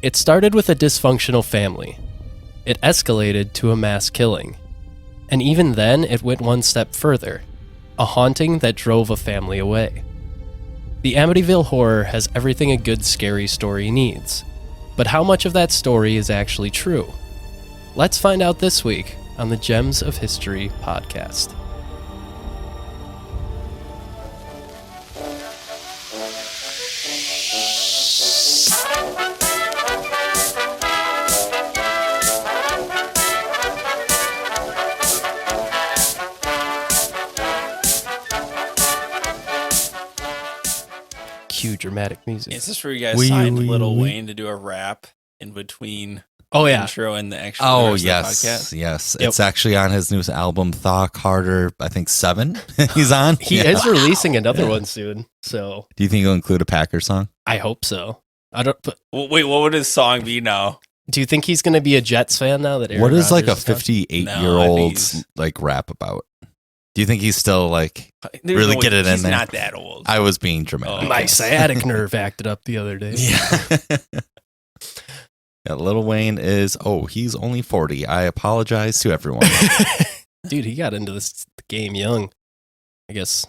It started with a dysfunctional family. It escalated to a mass killing. And even then, it went one step further. A haunting that drove a family away. The Amityville Horror has everything a good scary story needs. But how much of that story is actually true? Let's find out this week on the Gems of History podcast. Cue dramatic music. Is this where you guys signed Lil Wayne to do a rap in between the intro and the actual Oh, the yes. podcast? Yes. Yep. It's actually on his newest album, Thought Harder, I think 7 he's on. He is releasing another one soon, so Do you think he'll include a Packer song? I hope so. I don't. But Well, wait, what would his song be now? do you think he's going to be a Jets fan now that Aaron What is like a Rodgers is gone? 58-year-old's like rap about? Do you think he's still like There's really no get way- it in he's there? not that old. I was being dramatic. My sciatic nerve acted up the other day. Yeah. Yeah, Lil Wayne is, he's only 40. I apologize to everyone. Dude, he got into this game young. I guess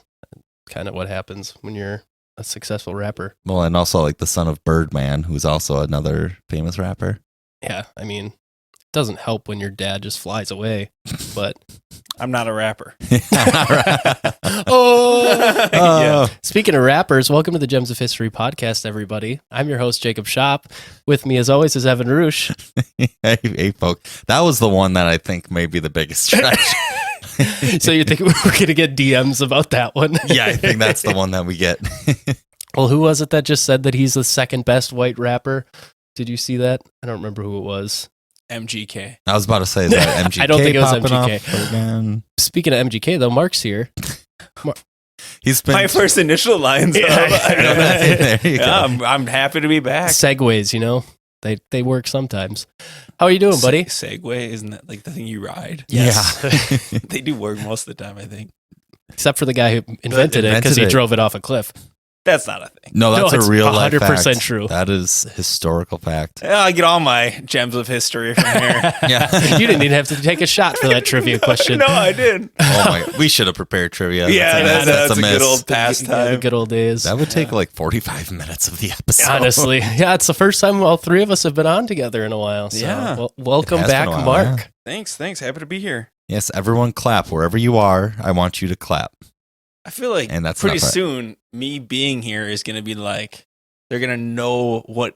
kind of what happens when you're a successful rapper. Well, and also like the son of Birdman, who's also another famous rapper. Yeah, I mean, it doesn't help when your dad just flies away, but I'm not a rapper. yeah. Speaking of rappers, welcome to the Gems of History podcast, everybody. I'm your host, Jacob Shop. With me, as always, is Evan Roosh. Hey, folks. That was the one that I think may be the biggest stretch. So you think we're going to get DMs about that one? Yeah, I think that's the one that we get. Well, who was it that just said that he's the second best white rapper? Did you see that? I don't remember who it was. MGK. I was about to say that MGK. I don't think it was popping MGK. off again. Speaking of MGK, though, Mark's here. He's been My first initial lines. There you go. I'm happy to be back. Segways, you know, they work sometimes. How are you doing, buddy? Segway, isn't that like the thing you ride? Yes. Yeah. They do work most of the time, I think. Except for the guy who invented it because he Invented it. drove it off a cliff. That's not a thing. No, that's No, it's a real life 100% fact. true. That is historical fact. Yeah, I get all my gems of history from here. Yeah. You didn't even have to take a shot for that trivia question. No, I did. Oh my! We should have prepared trivia. Yeah, that's a miss. good old The pastime. good old days. That would take like 45 minutes of the episode. Honestly, yeah, it's the first time all three of us have been on together in a while. So Yeah. welcome It has back, been a while, Mark. Thanks. Happy to be here. Yes, everyone clap wherever you are. I want you to clap. I feel like And that's pretty enough. soon me being here is going to be like, they're going to know what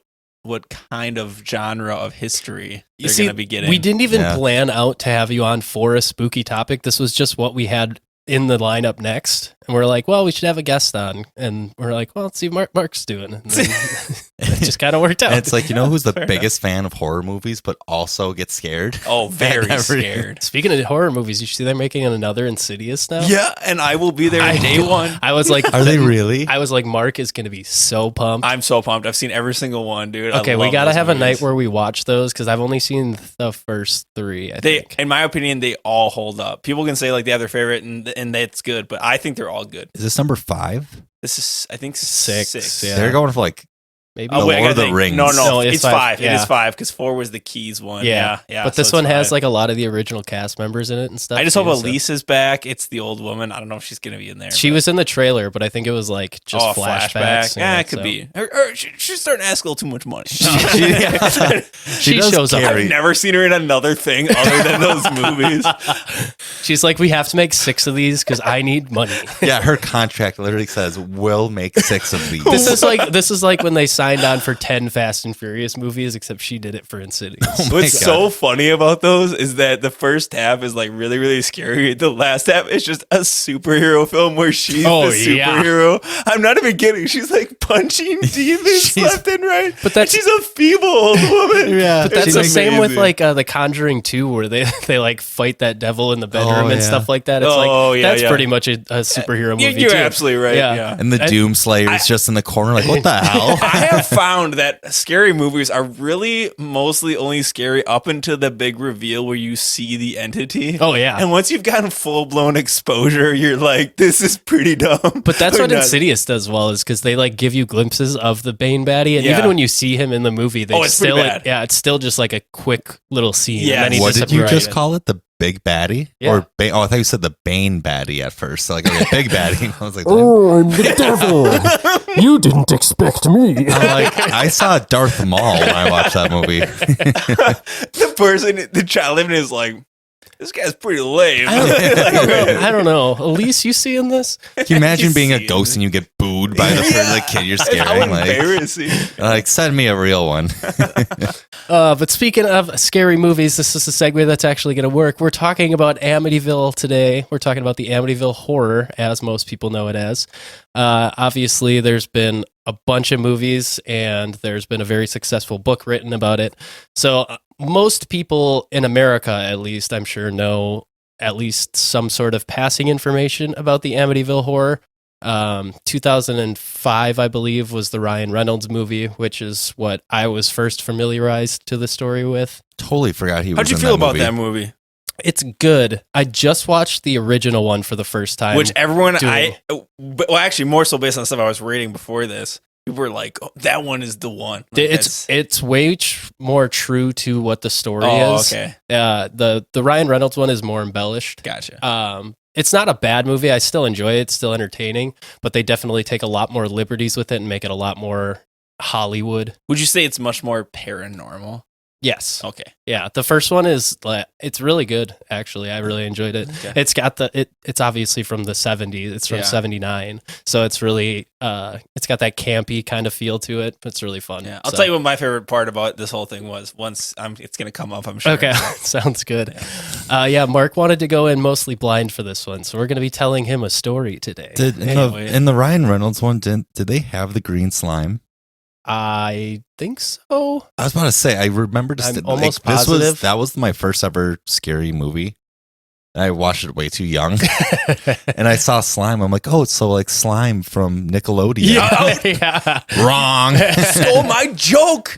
kind of genre of history You they're see, going to be getting. we didn't even Yeah. plan out to have you on for a spooky topic. This was just what we had in the lineup next. And we're like, well, we should have a guest on. And we're like, well, let's see what Mark's doing. And then it just kind of worked out. And it's like, you know who's the Fair biggest fan of horror movies, but also gets scared? Oh, very Every- scared. Speaking of horror movies, you see they're making another Insidious now? Yeah, and I will be there day one. I was like, Are they really? I was like, Mark is going to be so pumped. I'm so pumped. I've seen every single one, dude. Okay, I we love got to those have a night movies. where we watch those because I've only seen the first three, I They, think. in my opinion, they all hold up. People can say like they have their favorite and that's good, but I think they're all good. Is this number 5? This is, I think, Six, six. yeah. They're going for like, Maybe. The Oh, wait, I Lord gotta of the think. Rings. No, No, it's it's five. five, It yeah. is 5 because 4 was the Keys one. Yeah. Yeah. But so this it's one has 5. like a lot of the original cast members in it and stuff. I just hope too, so- Elise is back. It's the old woman. I don't know if she's gonna be in there. She but- was in the trailer, but I think it was like just Oh, flashbacks. Yeah, it could so- be. Or she's starting to ask a little too much money. She does shows up. carry- I've never seen her in another thing other than those movies. She's like, we have to make 6 of these because I need money. yeah, her contract literally says, we'll make 6 of these. This is like when they signed on for 10 Fast and Furious movies, except she did it for Insidious. Oh my What's God. so funny about those is that the first half is like really, really scary. The last half is just a superhero film where she's Oh, the yeah. superhero. I'm not even kidding. She's like punching demons left and right. But that's- and she's a feeble old woman. Yeah. But that's It's the same with amazing. like The Conjuring 2, where they like fight that devil in the bedroom Oh, and yeah. stuff like that. It's Oh, like yeah, that's yeah. pretty much a superhero movie. You're too. absolutely right. Yeah. and the I- Doom Slayer's just in the corner, like, what the hell? I have found that scary movies are really mostly only scary up until the big reveal where you see the entity. Oh yeah. And once you've gotten full blown exposure, you're like, this is pretty dumb. But that's Or what not. Insidious does well, is because they like give you few glimpses of the Bane baddie, and even when you see him in the movie, they it's still, pretty bad. it's still just like a quick little scene. Yeah. And then he What did you disappears. just call it? The big baddie? Yeah. Or I thought you said the Bane baddie at first. So like, okay, big baddie. I was like, Oh, I'm the devil. You didn't expect me. I saw Darth Maul when I watched that movie. The child living is like, this guy's pretty lame. I don't know. Elise, you seeing this? Can you imagine You being a see ghost and you get booed by the kid you're How scaring? embarrassing. Like, send me a real one. But speaking of scary movies, this is a segue that's actually going to work. We're talking about Amityville today. We're talking about the Amityville Horror, as most people know it as. Obviously, there's been a bunch of movies, and there's been a very successful book written about it. So most people in America, at least, I'm sure, know at least some sort of passing information about the Amityville Horror. 2005, I believe, was the Ryan Reynolds movie, which is what I was first familiarized to the story with. Totally forgot he was How'd you in feel that about movie. that movie? It's good. I just watched the original one for the first time. Which everyone, doing- well, actually, more so based on stuff I was reading before this, people were like, oh, that one is the one. Like, it's way more true to what the story is. Okay. The Ryan Reynolds one is more embellished. Gotcha. It's not a bad movie. I still enjoy it. It's still entertaining, but they definitely take a lot more liberties with it and make it a lot more Hollywood. Would you say it's much more paranormal? Yes. Okay. Yeah. The first one is it's really good. Actually, I really enjoyed it. Okay. It's got it's obviously from the 70s. It's from 79. So it's really, it's got that campy kind of feel to it. It's really fun. Yeah. I'll tell you what my favorite part about this whole thing was once it's going to come up, I'm sure. Okay. Sounds good. Mark wanted to go in mostly blind for this one. So we're going to be telling him a story today. In the Ryan Reynolds one, did they have the green slime? I think so. I was about to say, I remember I'm almost positive. That was my first ever scary movie. I watched it way too young. And I saw slime. I'm like, oh, it's so like slime from Nickelodeon. Yeah. Wrong. Stole my joke.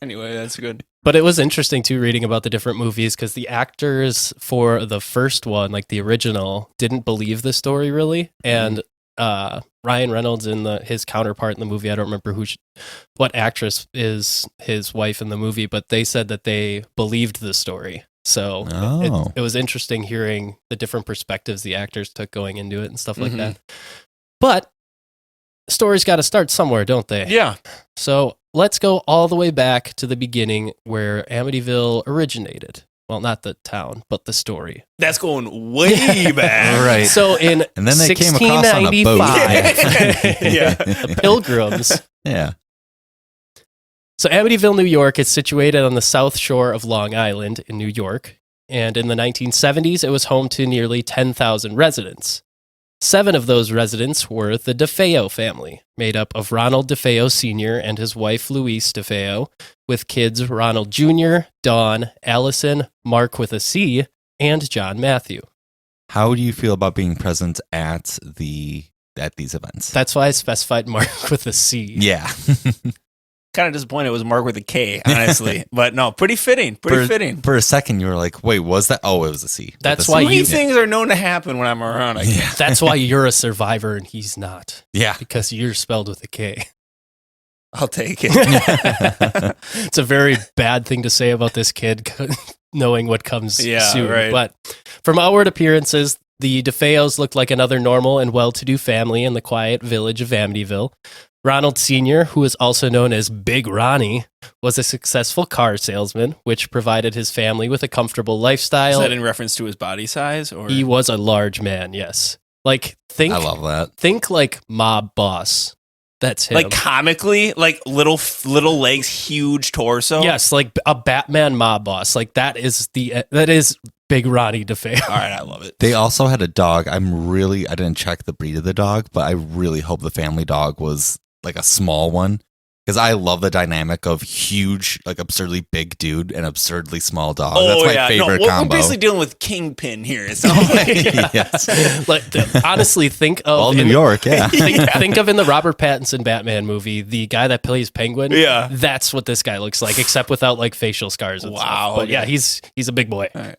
Anyway, that's good. But it was interesting too reading about the different movies because the actors for the first one, like the original, didn't believe the story really. And Ryan Reynolds and his counterpart in the movie, I don't remember what actress is his wife in the movie, but they said that they believed the story. So it was interesting hearing the different perspectives the actors took going into it and stuff like that. But stories got to start somewhere, don't they? Yeah. So let's go all the way back to the beginning where Amityville originated. Well, not the town, but the story. That's going way back. Right. So in And then they came across on a boat. 1695, Yeah. the Pilgrims. Yeah. So Amityville, New York is situated on the south shore of Long Island in New York. And in the 1970s, it was home to nearly 10,000 residents. 7 of those residents were the DeFeo family, made up of Ronald DeFeo Sr. and his wife Louise DeFeo, with kids Ronald Jr., Dawn, Allison, Mark with a C, and John Matthew. How do you feel about being present at these events? That's why I specified Mark with a C. Yeah. Kind of disappointed it was Mark with a K, honestly. But no, pretty fitting. Pretty fitting. For a second, you were like, wait, was that? Oh, it was a C. That's With a why C. Funny you- things are known to happen when I'm around. I guess. Yeah. That's why you're a survivor and he's not, Yeah. because you're spelled with a K. I'll take it. It's a very bad thing to say about this kid, knowing what comes soon. right. But from outward appearances, the DeFeos looked like another normal and well-to-do family in the quiet village of Amityville. Ronald Sr., who is also known as Big Ronnie, was a successful car salesman, which provided his family with a comfortable Is lifestyle. that in reference to his body size? Or He was a large man, yes. Like, think I love that. think like mob boss. That's him. like comically, like little legs, huge torso? Yes, like a Batman mob boss. Like that is Big Ronnie DeFeo. All right, I love it. They also had a dog. I didn't check the breed of the dog, but I really hope the family dog was like a small one. Because I love the dynamic of huge, like absurdly big dude and absurdly small dog. That's my favorite combo. We're basically dealing with Kingpin here. It sounds like. Yes. Like, honestly, think of Well, New York, yeah. think of in the Robert Pattinson Batman movie, the guy that plays Penguin. Yeah. That's what this guy looks like, except without like facial scars and Wow, stuff. But okay. yeah, he's a big boy. All right.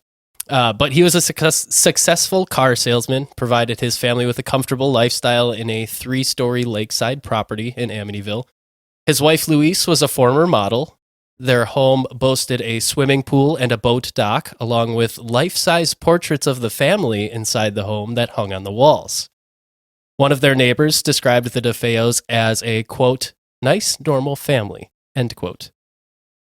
But he was a successful car salesman, provided his family with a comfortable lifestyle in a 3-story lakeside property in Amityville. His wife, Louise, was a former model. Their home boasted a swimming pool and a boat dock, along with life-size portraits of the family inside the home that hung on the walls. One of their neighbors described the DeFeos as a, quote, nice, normal family, end quote.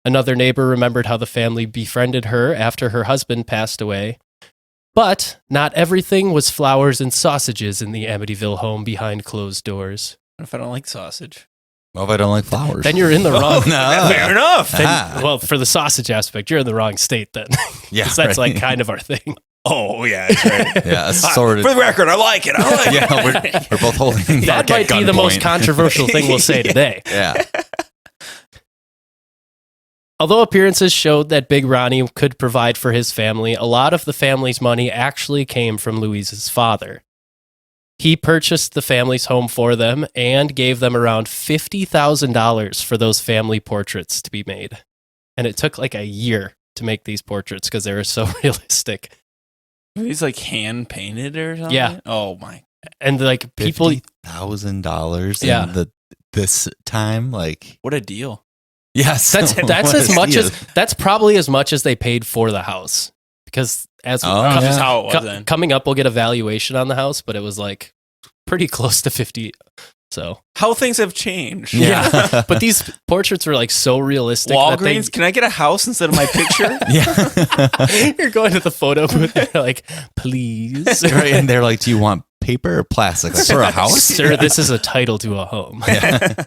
Another neighbor remembered how the family befriended her after her husband passed away. But not everything was flowers and sausages in the Amityville home behind closed doors. What if I don't like sausage? Well, if I don't like flowers. Then you're in the wrong. No. Fair enough. Well, for the sausage aspect, you're in the wrong state then. Yeah, 'Cause that's right. like kind of our thing. Oh, yeah, that's right. Yeah, assorted. For the record, I like it. I like it. Yeah, we're both holding That Mark at might be the most gunpoint. controversial thing we'll say today. Yeah. Although appearances showed that Big Ronnie could provide for his family, a lot of the family's money actually came from Louise's father. He purchased the family's home for them and gave them around $50,000 for those family portraits to be made. And it took like a year to make these portraits because they were so realistic. Are these like hand painted or something? Yeah. Oh, my. And like people, $50,000 Yeah. in this time, like What a deal. yes, that's what as a much steal. as, that's probably as much as they paid for the house. Because as Oh, That's yeah. just how it was then. coming up, we'll get a valuation on the house, but it was like pretty close to 50. So How things have changed. Yeah. but these portraits were like so realistic. that they- Walgreens, can I get a house instead of my picture? Yeah. You're going to the photo booth and they're like, please. Right, and they're like, do you want paper or plastic? Like, for a house? Sir, this is a title to a home. Yeah.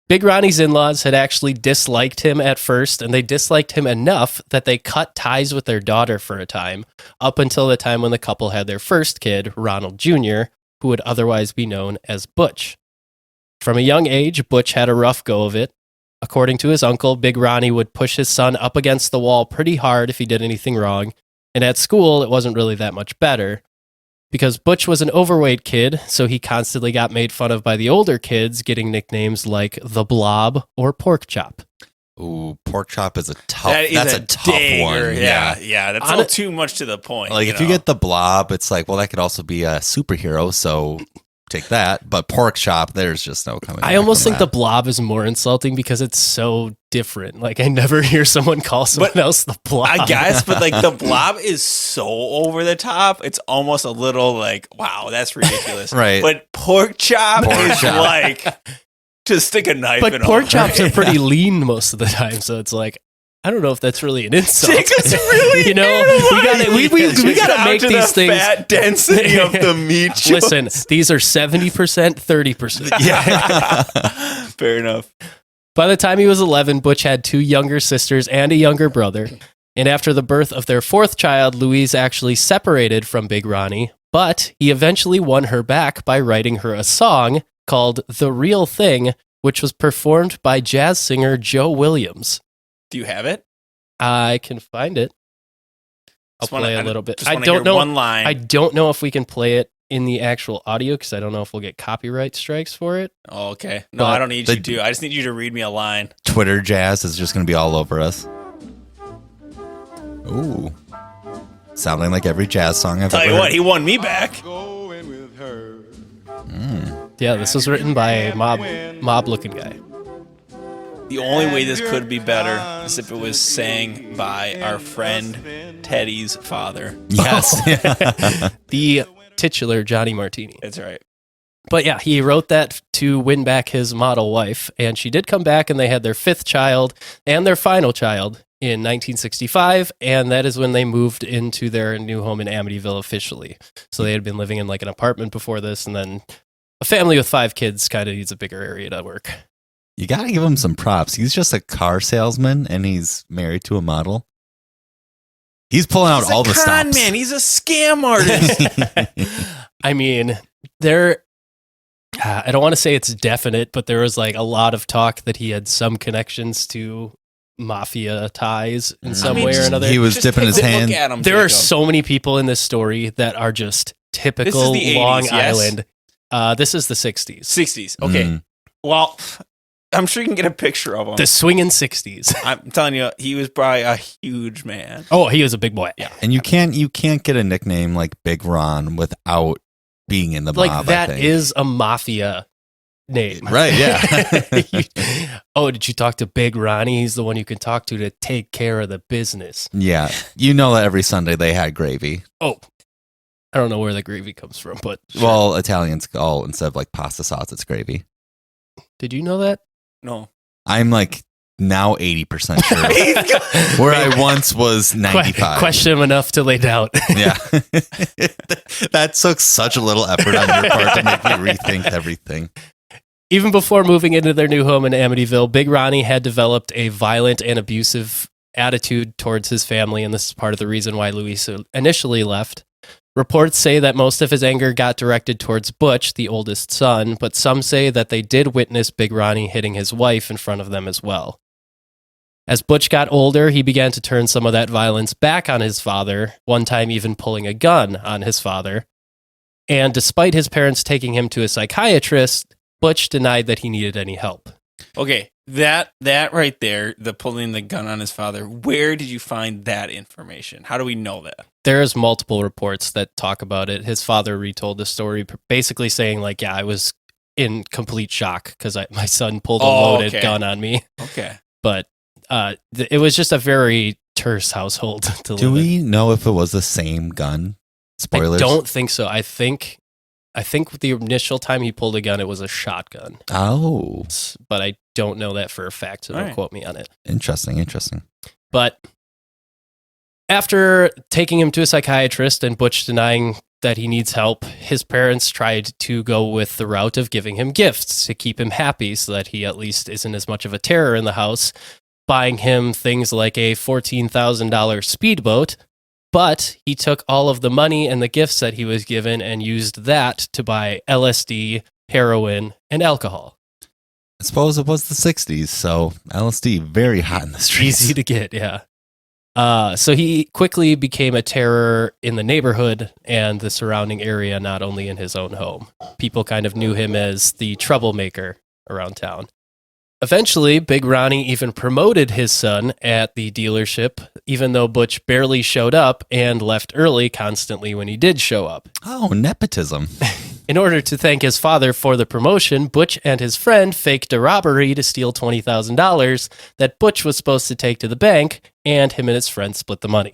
Big Ronnie's in-laws had actually disliked him at first, and they disliked him enough that they cut ties with their daughter for a time, up until the time when the couple had their first kid, Ronald Jr., who would otherwise be known as Butch. From a young age, Butch had a rough go of it. According to his uncle, Big Ronnie would push his son up against the wall pretty hard if he did anything wrong, and at school, it wasn't really that much better. Because Butch was an overweight kid, so he constantly got made fun of by the older kids, getting nicknames like the Blob or Pork Chop. Ooh, pork chop is a tough. That is That's a tough dagger. one. Yeah. That's On all it- too much to the point. Like if you get the blob, it's like, well, that could also be a superhero, so take that. But pork chop, there's just no coming. I back almost from think the that. Blob is more insulting because it's so different. Like I never hear someone call someone else the Blob. I guess, but like the blob is so over the top. It's almost a little like, wow, that's ridiculous. Right. But pork chop Pork is chop. like to stick a knife But in pork a chops are pretty lean most of the time, so it's like I don't know if that's really an insult. Jacob's really you know, we gotta make to these the things. fat density of the meat. Listen, these are 70%, 30%. Yeah. Fair enough. By the time he was 11, Butch had 2 younger sisters and a younger brother. And after the birth of their 4th child, Louise actually separated from Big Ronnie, but he eventually won her back by writing her a song called The Real Thing, which was performed by jazz singer Joe Williams. Do you have it? I can find it. I'll Just wanna- play a I little bit. just I wanna don't hear know. one line. I don't know if we can play it in the actual audio because I don't know if we'll get copyright strikes for it. Oh, okay. No, But I don't need the- you to. I just need you to read me a line. Twitter jazz is just going to be all over us. Ooh. Sounding like every jazz song I've Tell ever you what, heard. he won me back. Yeah, this was written by a mob-looking guy. The only way this could be better is if it was sang by our friend Teddy's father. Yes. The titular Johnny Martini. That's right. But yeah, he wrote that to win back his model wife, and she did come back, and they had their 5th child and their final child in 1965, and that is when they moved into their new home in Amityville officially. So they had been living in like an apartment before this, and then a family with 5 kids kind of needs a bigger area to work. You got to give him some props. He's just a car salesman and he's married to a model. He's pulling out He's all a the con stops. man. He's a scam artist. I mean, I don't want to say it's definite, but there was like a lot of talk that he had some connections to mafia ties in some way or just- another. He was Just dipping take his a look hand. at him, There are Jacob. so many people in this story that are just typical the 80s, Long yes? Island. This is the 60s. 60s. Okay. Mm. Well, I'm sure you can get a picture of him. The swinging 60s. I'm telling you, he was probably a huge man. Oh, he was a big boy. Yeah. And you can't get a nickname like Big Ron without being in the mob. Like, that I think. is a mafia name. Right, yeah. Oh, did you talk to Big Ronnie? He's the one you can talk to take care of the business. Yeah. You know that every Sunday they had gravy. Oh, I don't know where the gravy comes from, but sure. Well, Italians call, instead of like pasta sauce, it's gravy. Did you know that? No. I'm like now 80% sure. Where I once was 95. Question him enough to lay doubt. Yeah. That took such a little effort on your part to make me rethink everything. Even before moving into their new home in Amityville, Big Ronnie had developed a violent and abusive attitude towards his family, and this is part of the reason why Louisa initially left. Reports say that most of his anger got directed towards Butch, the oldest son, but some say that they did witness Big Ronnie hitting his wife in front of them as well. As Butch got older, he began to turn some of that violence back on his father, one time even pulling a gun on his father. And despite his parents taking him to a psychiatrist, Butch denied that he needed any help. Okay, that right there, the pulling the gun on his father, where did you find that information? How do we know that? There's multiple reports that talk about it. His father retold the story, basically saying, like, yeah, I was in complete shock because my son pulled a loaded gun on me. Okay. But it was just a very terse household to live in. Do we know if it was the same gun? Spoilers. I don't think so. I think the initial time he pulled a gun, it was a shotgun. Oh. But I don't know that for a fact, so don't All right. quote me on it. Interesting. But after taking him to a psychiatrist and Butch denying that he needs help, his parents tried to go with the route of giving him gifts to keep him happy so that he at least isn't as much of a terror in the house, buying him things like a $14,000 speedboat. But he took all of the money and the gifts that he was given and used that to buy LSD, heroin, and alcohol. I suppose it was the 60s, so LSD very hot in the streets. Easy to get, yeah. So he quickly became a terror in the neighborhood and the surrounding area, not only in his own home. People kind of knew him as the troublemaker around town. Eventually, Big Ronnie even promoted his son at the dealership, even though Butch barely showed up and left early constantly when he did show up. Oh, nepotism. In order to thank his father for the promotion, Butch and his friend faked a robbery to steal $20,000 that Butch was supposed to take to the bank, and him and his friend split the money.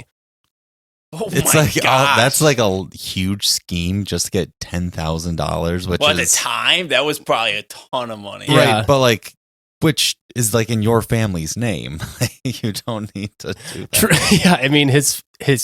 Oh It's my like gosh. that's like a huge scheme just to get $10,000, which Well, at the is time, that was probably a ton of money. Yeah. right, but like which is like in your family's name. You don't need to do that. Yeah, I mean, his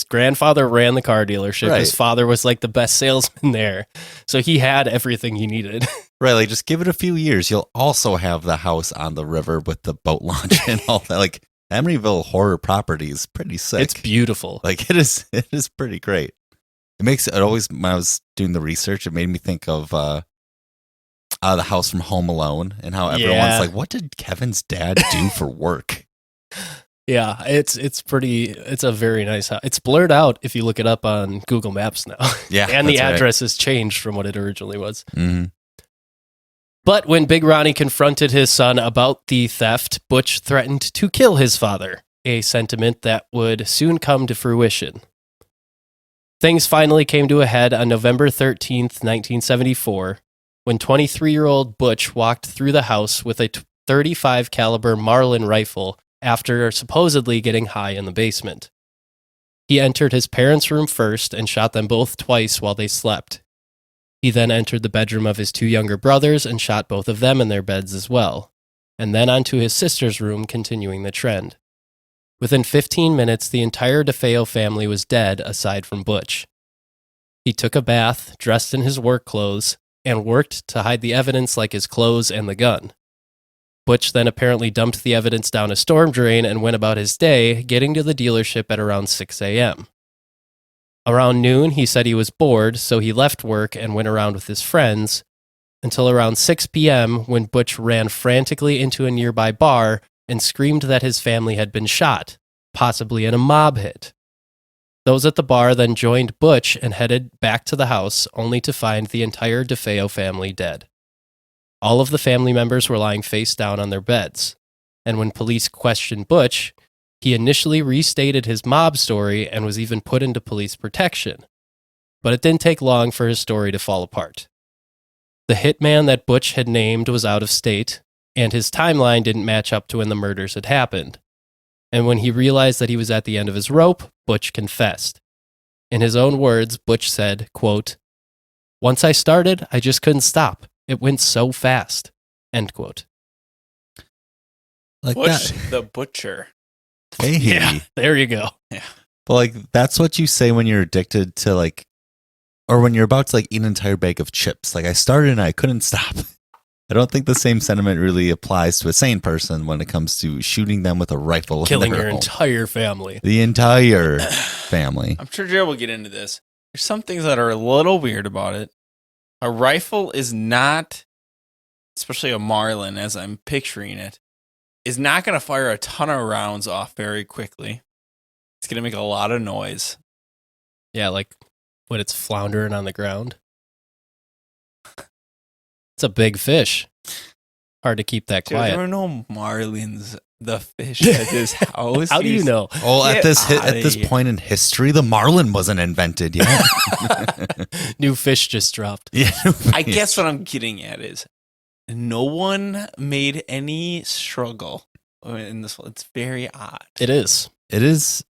grandfather ran the car dealership. Right. His father was like the best salesman there. So he had everything he needed. Right, like just give it a few years. You'll also have the house on the river with the boat launch and all that. Like Amityville Horror property is pretty sick. It's beautiful. Like it is pretty great. It always, when I was doing the research, it made me think of the house from Home Alone and how everyone's Yeah. like, what did Kevin's dad do for work? Yeah, it's a very nice house. It's blurred out if you look it up on Google Maps now. Yeah. And the that's right. address has changed from what it originally was. Mhm. But when Big Ronnie confronted his son about the theft, Butch threatened to kill his father, a sentiment that would soon come to fruition. Things finally came to a head on November 13th, 1974, when 23-year-old Butch walked through the house with a .35 caliber Marlin rifle after supposedly getting high in the basement. He entered his parents' room first and shot them both twice while they slept. He then entered the bedroom of his two younger brothers and shot both of them in their beds as well, and then onto his sister's room, continuing the trend. Within 15 minutes, the entire DeFeo family was dead aside from Butch. He took a bath, dressed in his work clothes, and worked to hide the evidence like his clothes and the gun. Butch then apparently dumped the evidence down a storm drain and went about his day, getting to the dealership at around 6 a.m. Around noon, he said he was bored, so he left work and went around with his friends until around 6 p.m. when Butch ran frantically into a nearby bar and screamed that his family had been shot, possibly in a mob hit. Those at the bar then joined Butch and headed back to the house, only to find the entire DeFeo family dead. All of the family members were lying face down on their beds. And when police questioned Butch, he initially restated his mob story and was even put into police protection. But it didn't take long for his story to fall apart. The hitman that Butch had named was out of state, and his timeline didn't match up to when the murders had happened. And when he realized that he was at the end of his rope, Butch confessed. In his own words, Butch said, quote, "Once I started, I just couldn't stop. It went so fast." End quote. Like Butch that. the Butcher. Hey. Yeah, there you go. But like that's what you say when you're addicted to like, or when you're about to like eat an entire bag of chips. Like I started and I couldn't stop. I don't think the same sentiment really applies to a sane person when it comes to shooting them with a rifle. Killing in their your home. entire family. The entire family. I'm sure Jared will get into this. There's some things that are a little weird about it. A rifle is not, especially a Marlin as I'm picturing it, is not going to fire a ton of rounds off very quickly. It's going to make a lot of noise. Yeah, like when it's floundering on the ground. It's a big fish. Hard to keep that Dude, quiet. there were no Marlins, the fish at his house. How do you know? Oh, at Get this outta here. point in history, the marlin wasn't invented yet. New fish just dropped. Yeah, I guess what I'm getting at is no one made any struggle in this one. It's very odd. It is. it is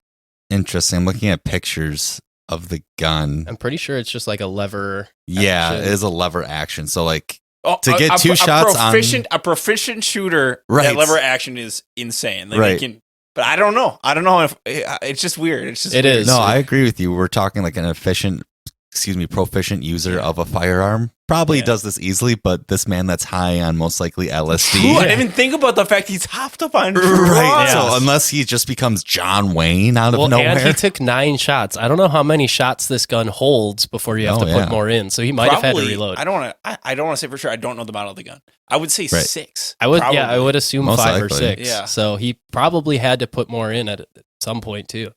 interesting. I'm looking at pictures of the gun. I'm pretty sure it's just like a lever. Yeah, action. it is a lever action. So like Oh, To get two shots on- a proficient shooter, Right. that lever action is insane. Like Right. they can, but I don't know. I don't know if it's just weird. It's just It weird. is. no, I agree with you. We're talking like an proficient user of a firearm. Probably Yeah. does this easily, but this man that's high on most likely LSD. Ooh, I didn't even think about the fact he's hopped up on Right. drugs. So unless he just becomes John Wayne out of Well, nowhere. and he took 9 shots. I don't know how many shots this gun holds before you have Oh, to yeah. put more in. So he might have had to Probably- reload. I don't want to. I don't want to say for sure. I don't know the model of the gun. I would say Right. 6. I would, Probably. yeah, I would assume Most 5 or likely. 6. Yeah. So he probably had to put more in at some point too.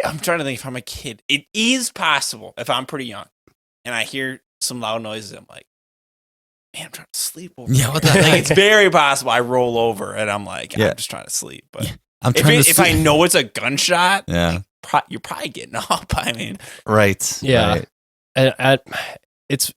I'm trying to think if I'm a kid. It is possible if I'm pretty young and I hear some loud noises. I'm like, man, I'm trying to sleep over Yeah, here. what the Like, heck? it's very possible I roll over and I'm like, Yeah. I'm just trying to sleep. But Yeah. I'm if, trying to if I see- know it's a gunshot, Yeah. you're probably getting up. I mean, Right. Yeah. Right. And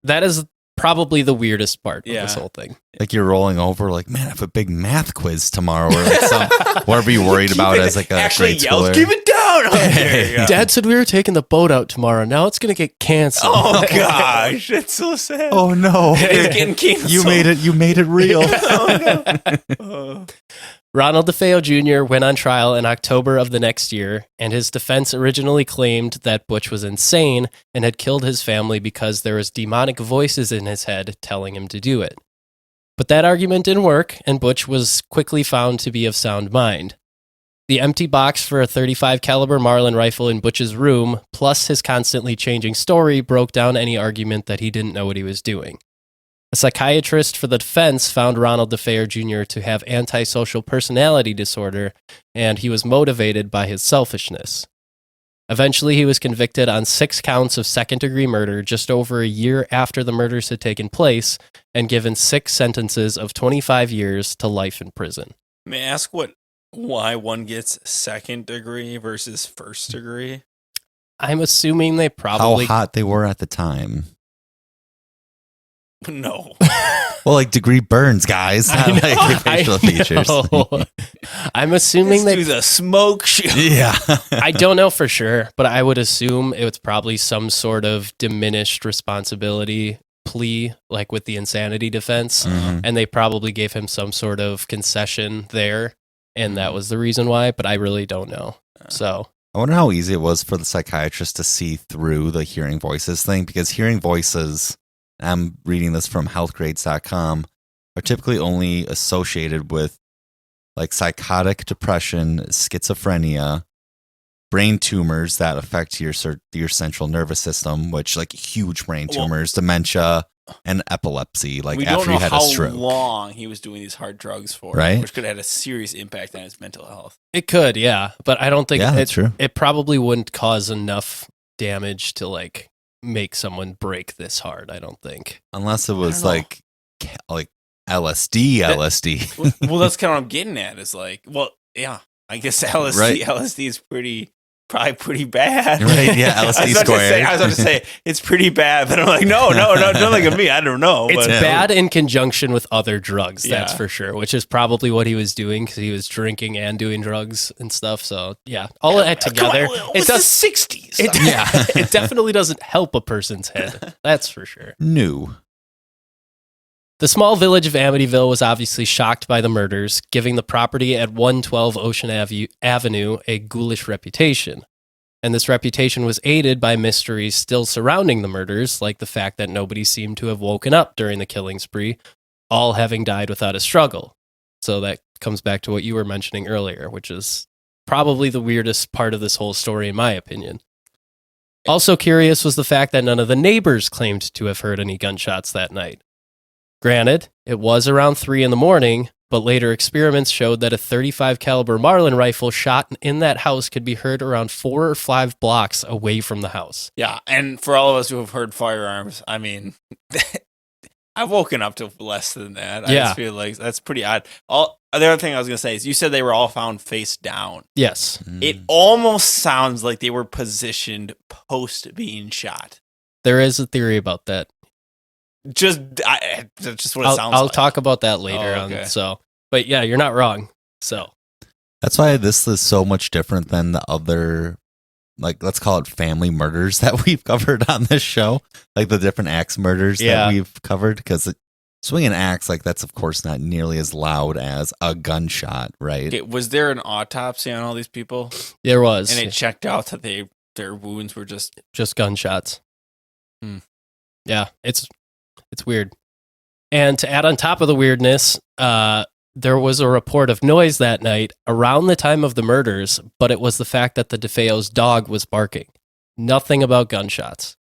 that is probably the weirdest part of Yeah. this whole thing. Like you're rolling over, like, man, I have a big math quiz tomorrow, or like some, whatever you're worried about as like a actually grade yells, schooler. keep it down. Oh, there you go. Dad said we were taking the boat out tomorrow. Now it's going to get canceled. Oh gosh, it's so sad. Oh no! It's getting canceled. You made it. You made it real. Oh. Ronald DeFeo Jr. went on trial in October of the next year, and his defense originally claimed that Butch was insane and had killed his family because there was demonic voices in his head telling him to do it. But that argument didn't work, and Butch was quickly found to be of sound mind. The empty box for a .35 caliber Marlin rifle in Butch's room, plus his constantly changing story, broke down any argument that he didn't know what he was doing. A psychiatrist for the defense found Ronald DeFeo Jr. to have antisocial personality disorder, and he was motivated by his selfishness. Eventually, he was convicted on 6 counts of second-degree murder just over a year after the murders had taken place, and given 6 sentences of 25 years to life in prison. May I ask why one gets second degree versus first degree? I'm assuming they How probably... hot they were at the time. No. Well, like degree burns, guys. Not like facial features. know. I'm assuming Let's they... do the smoke show. Yeah. I don't know for sure, but I would assume it was probably some sort of diminished responsibility plea, like with the insanity defense, Mhm. and they probably gave him some sort of concession there, and that was the reason why, but I really don't know. So, I wonder how easy it was for the psychiatrist to see through the hearing voices thing, because hearing voices, I'm reading this from healthgrades.com, are typically only associated with like psychotic depression, schizophrenia, brain tumors that affect your central nervous system, which like huge brain Well- tumors, dementia, and epilepsy, like we don't after know you had how a stroke. long he was doing these hard drugs for, Right. which could have had a serious impact on his mental health. it could, yeah, but I don't think Yeah, that's true. it probably wouldn't cause enough damage to like make someone break this hard, I don't think. Unless it was I don't like LSD. Well, that's kind of what I'm getting at. Is like, well, yeah, I guess LSD Right. LSD is probably pretty bad. Right, yeah, I was LSD about to say- squared. I was about to say it's pretty bad, but I'm like, no, don't look at me. I don't know. It's but bad in conjunction with other drugs, that's Yeah. for sure, which is probably what he was doing because he was drinking and doing drugs and stuff. So, yeah, all of that together, it does 60s. it definitely doesn't help a person's head. That's for sure. New. The small village of Amityville was obviously shocked by the murders, giving the property at 112 Ocean Avenue a ghoulish reputation. And this reputation was aided by mysteries still surrounding the murders, like the fact that nobody seemed to have woken up during the killing spree, all having died without a struggle. So that comes back to what you were mentioning earlier, which is probably the weirdest part of this whole story, in my opinion. Also curious was the fact that none of the neighbors claimed to have heard any gunshots that night. Granted, it was around 3 a.m, but later experiments showed that a .35 caliber Marlin rifle shot in that house could be heard around 4 or 5 blocks away from the house. Yeah, and for all of us who have heard firearms, I mean, I've woken up to less than that. I Yeah. just feel like that's pretty odd. The other thing I was going to say is you said they were all found face down. Yes. It almost sounds like they were positioned post being shot. There is a theory about that. That's just what it sounds I'll like. talk about that later Oh, okay. on. So, but yeah, you're not wrong. So, That's why this is so much different than the other, like, let's call it family murders that we've covered on this show. Like the different axe murders Yeah. that we've covered. Because swinging an axe, like, that's of course not nearly as loud as a gunshot, right? Okay, was there an autopsy on all these people? there was And it checked out that their wounds were just just gunshots. Hmm. Yeah, it's weird. And to add on top of the weirdness, there was a report of noise that night around the time of the murders, but it was the fact that the DeFeo's dog was barking. Nothing about gunshots.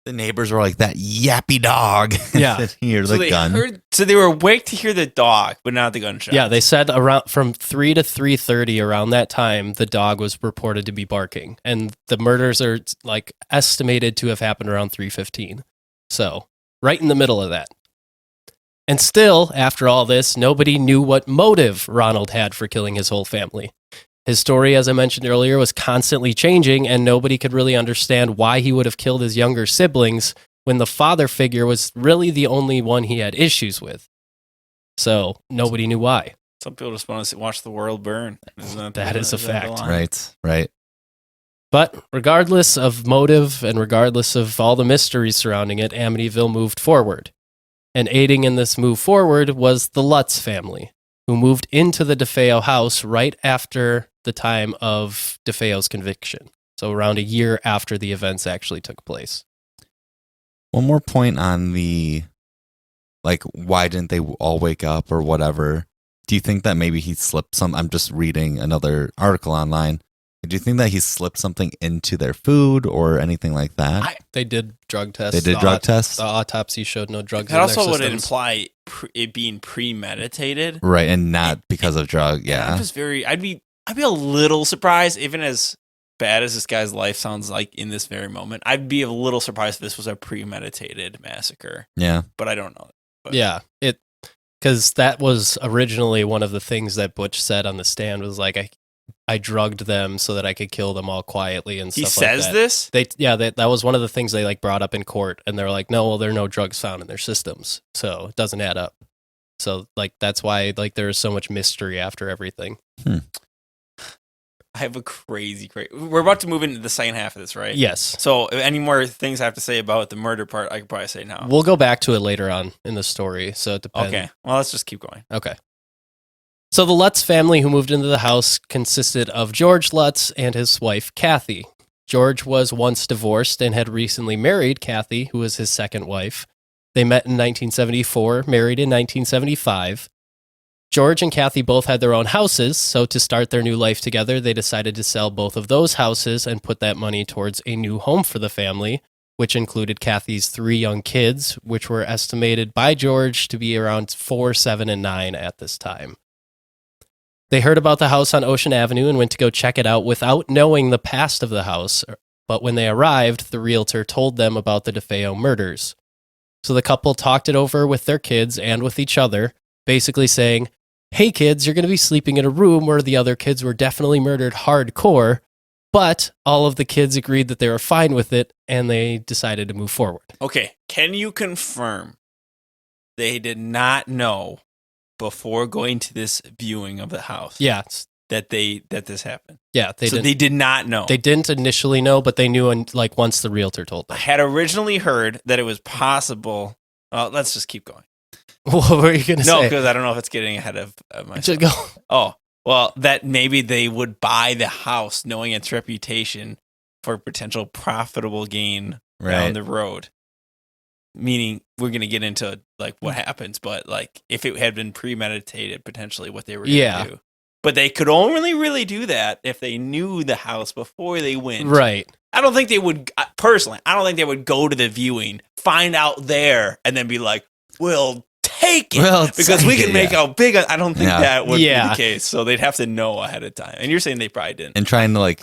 The neighbors were like, that yappy dog. Yeah. Hear so the gun. they were awake to hear the dog, but not the gunshot. Yeah, they said around from 3 to 3:30 around that time, the dog was reported to be barking, and the murders are like estimated to have happened around 3:15. So right in the middle of that. And still, after all this, nobody knew what motive Ronald had for killing his whole family. His story, as I mentioned earlier, was constantly changing, and nobody could really understand why he would have killed his younger siblings when the father figure was really the only one he had issues with. So nobody knew why. Some people just want to watch the world burn. That is a that the fact. line? Right. But regardless of motive and regardless of all the mysteries surrounding it, Amityville moved forward. And aiding in this move forward was the Lutz family, who moved into the DeFeo house right after the time of DeFeo's conviction. So around a year after the events actually took place. One more point on the, like, why didn't they all wake up or whatever? Do you think that maybe he slipped some? I'm just reading another article online. Do you think that he slipped something into their food or anything like that? They did drug tests. They did drug tests? The autopsy showed no drugs That in also their would systems. imply it being premeditated. Right, and not because of drug, And I'm yeah. just I'd be a little surprised, even as bad as this guy's life sounds like in this very moment. I'd be a little surprised if this was a premeditated massacre, Yeah. but I don't know. But Yeah, because that was originally one of the things that Butch said on the stand was like, I drugged them so that I could kill them all quietly and he stuff like says that. this. That was one of the things they like brought up in court, and they're like, no, well, there are no drugs found in their systems, so it doesn't add up. So like that's why like there is so much mystery after everything. I have a crazy. We're about to move into the second half of this, right? Yes, So, if any more things I have to say about the murder part, I could probably say now. we'll go back to it later on in the story. So it depends. Okay. Well, let's just keep going. Okay. So the Lutz family who moved into the house consisted of George Lutz and his wife, Kathy. George was once divorced and had recently married Kathy, who was his second wife. They met in 1974, married in 1975. George and Kathy both had their own houses, so to start their new life together, they decided to sell both of those houses and put that money towards a new home for the family, which included Kathy's 3 young kids, which were estimated by George to be around 4, 7, and 9 at this time. They heard about the house on Ocean Avenue and went to go check it out without knowing the past of the house but when they arrived, the realtor told them about the DeFeo murders. So the couple talked it over with their kids and with each other, basically saying, hey kids, you're going to be sleeping in a room where the other kids were definitely murdered hardcore, but all of the kids agreed that they were fine with it, and they decided to move forward. Okay, can you confirm they did not know before going to this viewing of the house Yeah, that this happened? yeah, They did not know. They didn't initially know, but they knew once the realtor told I them. had originally heard that it was possible. Well, let's just keep going. What were you going to No, say? because I don't know if it's getting ahead of myself. Just go. Oh, well, that maybe they would buy the house knowing its reputation for potential profitable gain down the road. Meaning, we're going to get into like what happens, but like if it had been premeditated, potentially what they were going to do. But they could only really do that if they knew the house before they went. Right. I don't think they would, personally, I don't think they would go to the viewing, find out there, and then be like, we'll take it because we can make a big, I don't think that would be the case. So they'd have to know ahead of time. And you're saying they probably didn't. And trying to like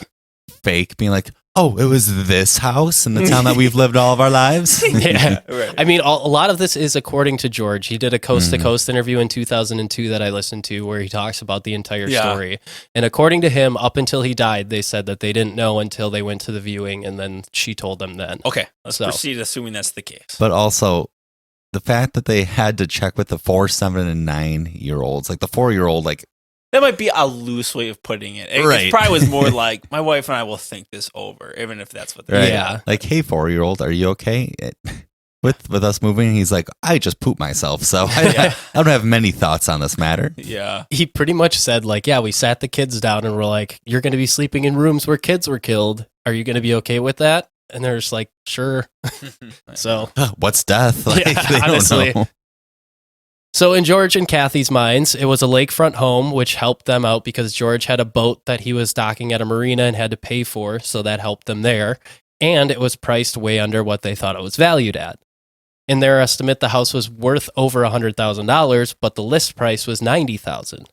fake being like, oh, it was this house in the town that we've lived all of our lives. Yeah. Right. I mean, a lot of this is according to George. He did a coast-to-coast interview in 2002 that I listened to where he talks about the entire story. And according to him, up until he died, they said that they didn't know until they went to the viewing, and then she told them then. Okay, let's proceed assuming that's the case. But also, the fact that they had to check with the 4, 7, and 9-year-olds, like the 4-year-old, like, that might be a loose way of putting it. It probably was more like, my wife and I will think this over, even if that's what they're saying. Yeah. Like, hey, 4-year-old, are you okay with us moving? He's like, I just pooped myself, so I don't have many thoughts on this matter. Yeah. He pretty much said, like, yeah, we sat the kids down and we're like, you're going to be sleeping in rooms where kids were killed. Are you going to be okay with that? And they're just like, sure. So, what's death? Like, yeah, they honestly. don't know. So in George and Kathy's minds, it was a lakefront home, which helped them out because George had a boat that he was docking at a marina and had to pay for, so that helped them there. And it was priced way under what they thought it was valued at. In their estimate, the house was worth over $100,000, but the list price was $90,000.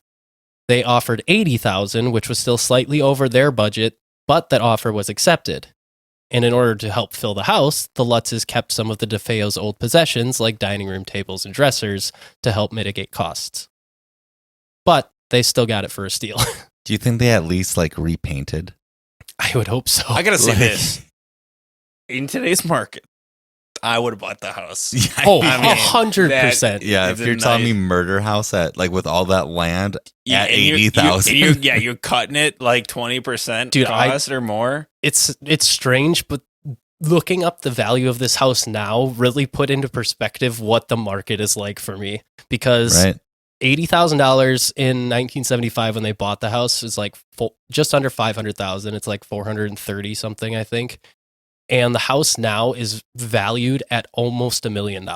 They offered $80,000, which was still slightly over their budget, but that offer was accepted. And in order to help fill the house, the Lutzes kept some of the DeFeo's old possessions, like dining room tables and dressers, to help mitigate costs. But they still got it for a steal. Do you think they at least like repainted? I would hope so. I gotta say this. In today's market, I would have bought the house. Oh, 100%. Yeah, if you're telling me murder house at like with all that land at 80,000, you're cutting it like 20% Dude, cost or more. It's strange, but looking up the value of this house now really put into perspective what the market is like for me. Because $80,000 in 1975 when they bought the house is like just under $500,000. It's like 430 something, I think. And the house now is valued at almost $1 million.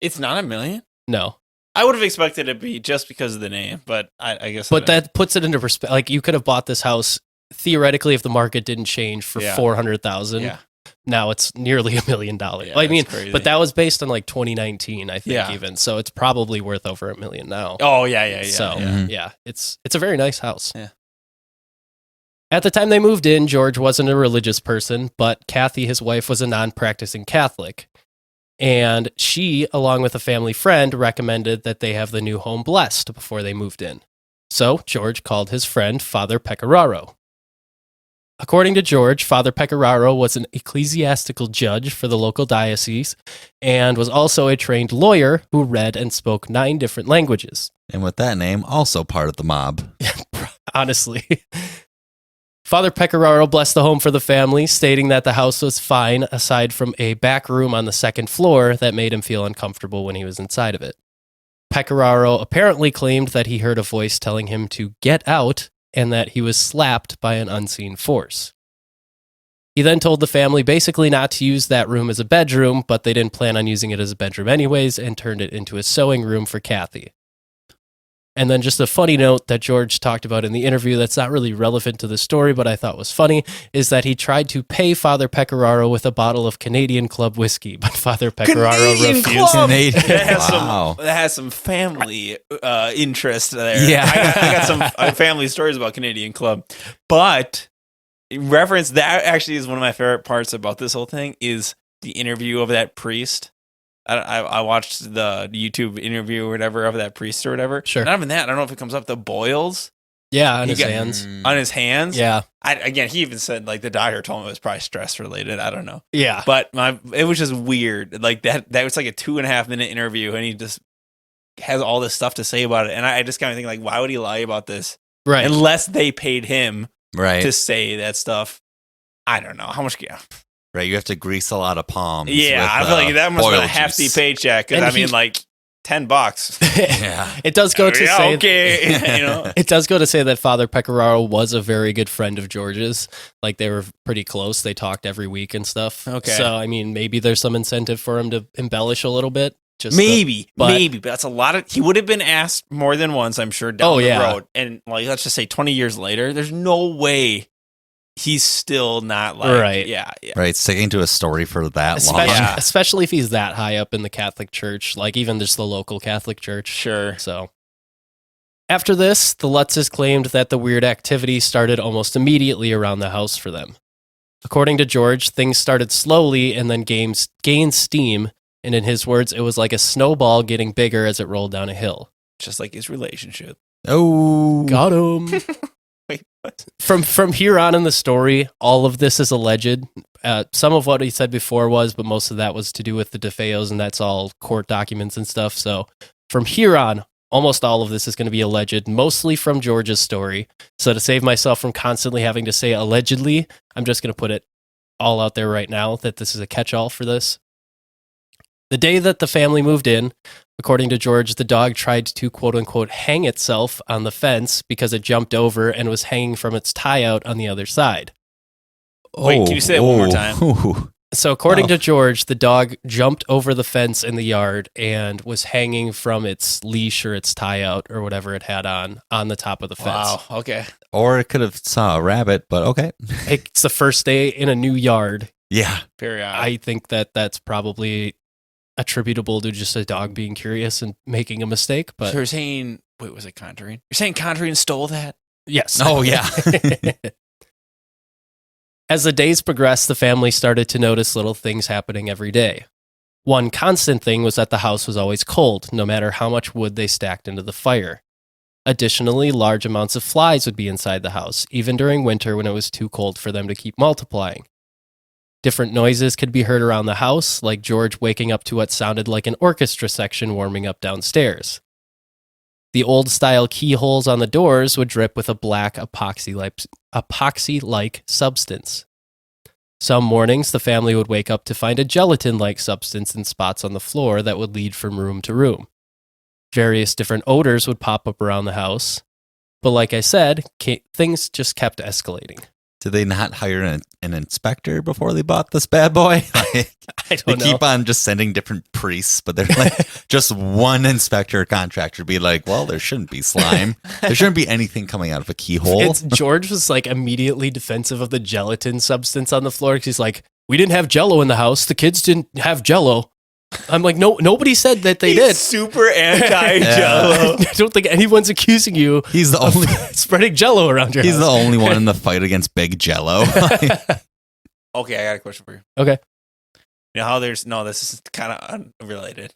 It's not $1 million? No. I would have expected it to be just because of the name, but I guess. But that puts it into perspective. Like, you could have bought this house theoretically if the market didn't change for $400,000. Yeah. Now it's nearly $1 million. Yeah, I mean, crazy. But that was based on like 2019, I think, even. So it's probably worth over $1 million now. Oh yeah. So yeah, it's a very nice house. Yeah. At the time they moved in, George wasn't a religious person, but Kathy, his wife, was a non-practicing Catholic. And she, along with a family friend, recommended that they have the new home blessed before they moved in. So George called his friend, Father Pecoraro. According to George, Father Pecoraro was an ecclesiastical judge for the local diocese and was also a trained lawyer who read and spoke 9 different languages. And with that name, also part of the mob. Honestly. Father Pecoraro blessed the home for the family, stating that the house was fine aside from a back room on the 2nd floor that made him feel uncomfortable when he was inside of it. Pecoraro apparently claimed that he heard a voice telling him to get out and that he was slapped by an unseen force. He then told the family basically not to use that room as a bedroom, but they didn't plan on using it as a bedroom anyways and turned it into a sewing room for Kathy. And then just a funny note that George talked about in the interview that's not really relevant to the story, but I thought was funny, is that he tried to pay Father Pecoraro with a bottle of Canadian Club whiskey, but Father Pecoraro refused. That has some family interest there. Yeah. I got some family stories about Canadian Club. But reference that actually is one of my favorite parts about this whole thing is the interview of that priest. I watched the YouTube interview or whatever of that priest or whatever. Sure. Not even that. I don't know if it comes up. The boils Yeah, on He his got- hands. on his hands. Yeah. Again, he even said like the doctor told him it was probably stress related. I don't know. Yeah. But it was just weird. Like that was like a 2.5 minute interview, and he just has all this stuff to say about it. And I just kind of think like, why would he lie about this? Right. Unless they paid him Right. to say that stuff. I don't know how much. Yeah, Right. You have to grease a lot of palms. yeah, with, I feel like that must have been a boil hefty juice. paycheck. Because And I mean, he- like $10. Yeah. It does go to Yeah, say okay, you know. It does go to say that Father Pecoraro was a very good friend of George's. Like they were pretty close. They talked every week and stuff. Okay. So I mean, maybe there's some incentive for him to embellish a little bit. Just Maybe, but- but that's a lot of. He would have been asked more than once, I'm sure, down Oh, the yeah. road. And like, let's just say 20 years later, there's no way he's still not like, Right. yeah. Right. Sticking to a story for that long. especially, Yeah. especially if he's that high up in the Catholic Church, like even just the local Catholic Church. Sure. So after this, the Lutzes claimed that the weird activity started almost immediately around the house for them. According to George, things started slowly and then gained steam. And in his words, it was like a snowball getting bigger as it rolled down a hill. Just like his relationship. Oh. Got him. Wait, what? From here on in the story, all of this is alleged. Some of what he said before was, but most of that was to do with the DeFeos, and that's all court documents and stuff. So from here on, almost all of this is going to be alleged, mostly from George's story. So to save myself from constantly having to say allegedly, I'm just going to put it all out there right now that this is a catch-all for this. The day that the family moved in, according to George, the dog tried to quote-unquote hang itself on the fence because it jumped over and was hanging from its tie out on the other side. Wait, can you say it one more time? Oh. So according Oh. to George, the dog jumped over the fence in the yard and was hanging from its leash or its tie out or whatever it had on the top of the fence. Wow. Okay. Or it could have saw a rabbit, but okay. It's the first day in a new yard. Yeah. Very odd. I think that that's probably attributable to just a dog being curious and making a mistake, but so you're saying, wait, was it Conjuring? You're saying Conjuring stole that? yes. Oh, yeah. As the days progressed, the family started to notice little things happening every day. One constant thing was that the house was always cold, no matter how much wood they stacked into the fire. Additionally, large amounts of flies would be inside the house, even during winter when it was too cold for them to keep multiplying. Different noises could be heard around the house, like George waking up to what sounded like an orchestra section warming up downstairs. The old-style keyholes on the doors would drip with a black epoxy-like substance. Some mornings, the family would wake up to find a gelatin-like substance in spots on the floor that would lead from room to room. Various different odors would pop up around the house. But like I said, things just kept escalating. Did they not hire an inspector before they bought this bad boy? Like, I they don't know. keep on just sending different priests, but they're like just one inspector or contractor be like, well, there shouldn't be slime. There shouldn't be anything coming out of a keyhole. George was like immediately defensive of the gelatin substance on the floor because he's like, we didn't have Jell-O in the house. The kids didn't have Jell-O. I'm like, no, nobody said that they did. Super anti-Jello. I don't think anyone's accusing you He's the of only spreading Jello around your he's the house. only one in the fight against Big Jello. Okay, I got a question for you. Okay. You know how this is kind of unrelated.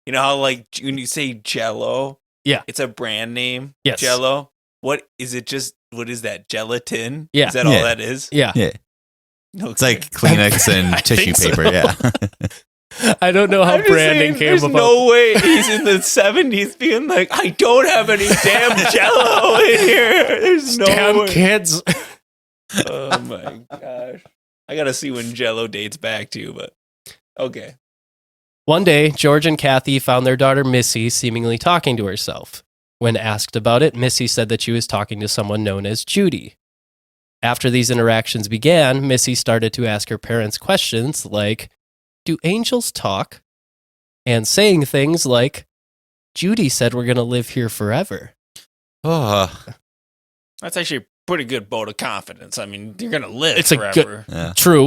You know how like when you say Jello, Yeah. it's a brand name. Yes. Jello. What is it? What is that? Gelatin? Yeah. Is that Yeah. all that is? Yeah. Yeah. No, It's like Kleenex and I tissue think so. paper. Yeah. I don't know how I'm just branding saying, came there's about. no way he's in the 70s being like, I don't have any damn Jello in here. There's no Damn way. kids. Oh my gosh. I gotta see when Jello dates back to, but okay. One day, George and Kathy found their daughter Missy seemingly talking to herself. When asked about it, Missy said that she was talking to someone known as Judy. After these interactions began, Missy started to ask her parents questions like, do angels talk? And saying things like, Judy said we're going to live here forever. Oh, That's actually a pretty good vote of confidence. I mean, you're gonna live It's a forever. yeah. True.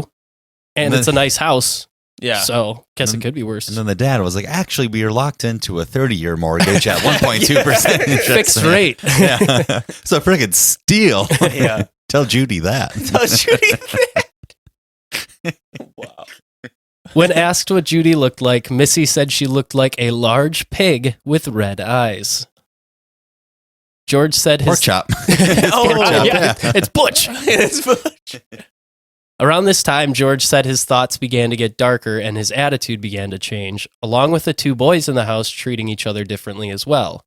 And And then- it's a nice house. Yeah. So, guess And it could be worse. And then the dad was like, actually, we are locked into a 30-year mortgage at 1.2% interest. Fixed rate. Yeah. It's a freaking steal. Yeah. Tell Judy that. Tell Judy that. Wow. When asked what Judy looked like, Missy said she looked like a large pig with red eyes. George said his... Pork chop. Oh, yeah. It's Butch. It's Butch. Around this time, George said his thoughts began to get darker and his attitude began to change, along with the two boys in the house treating each other differently as well.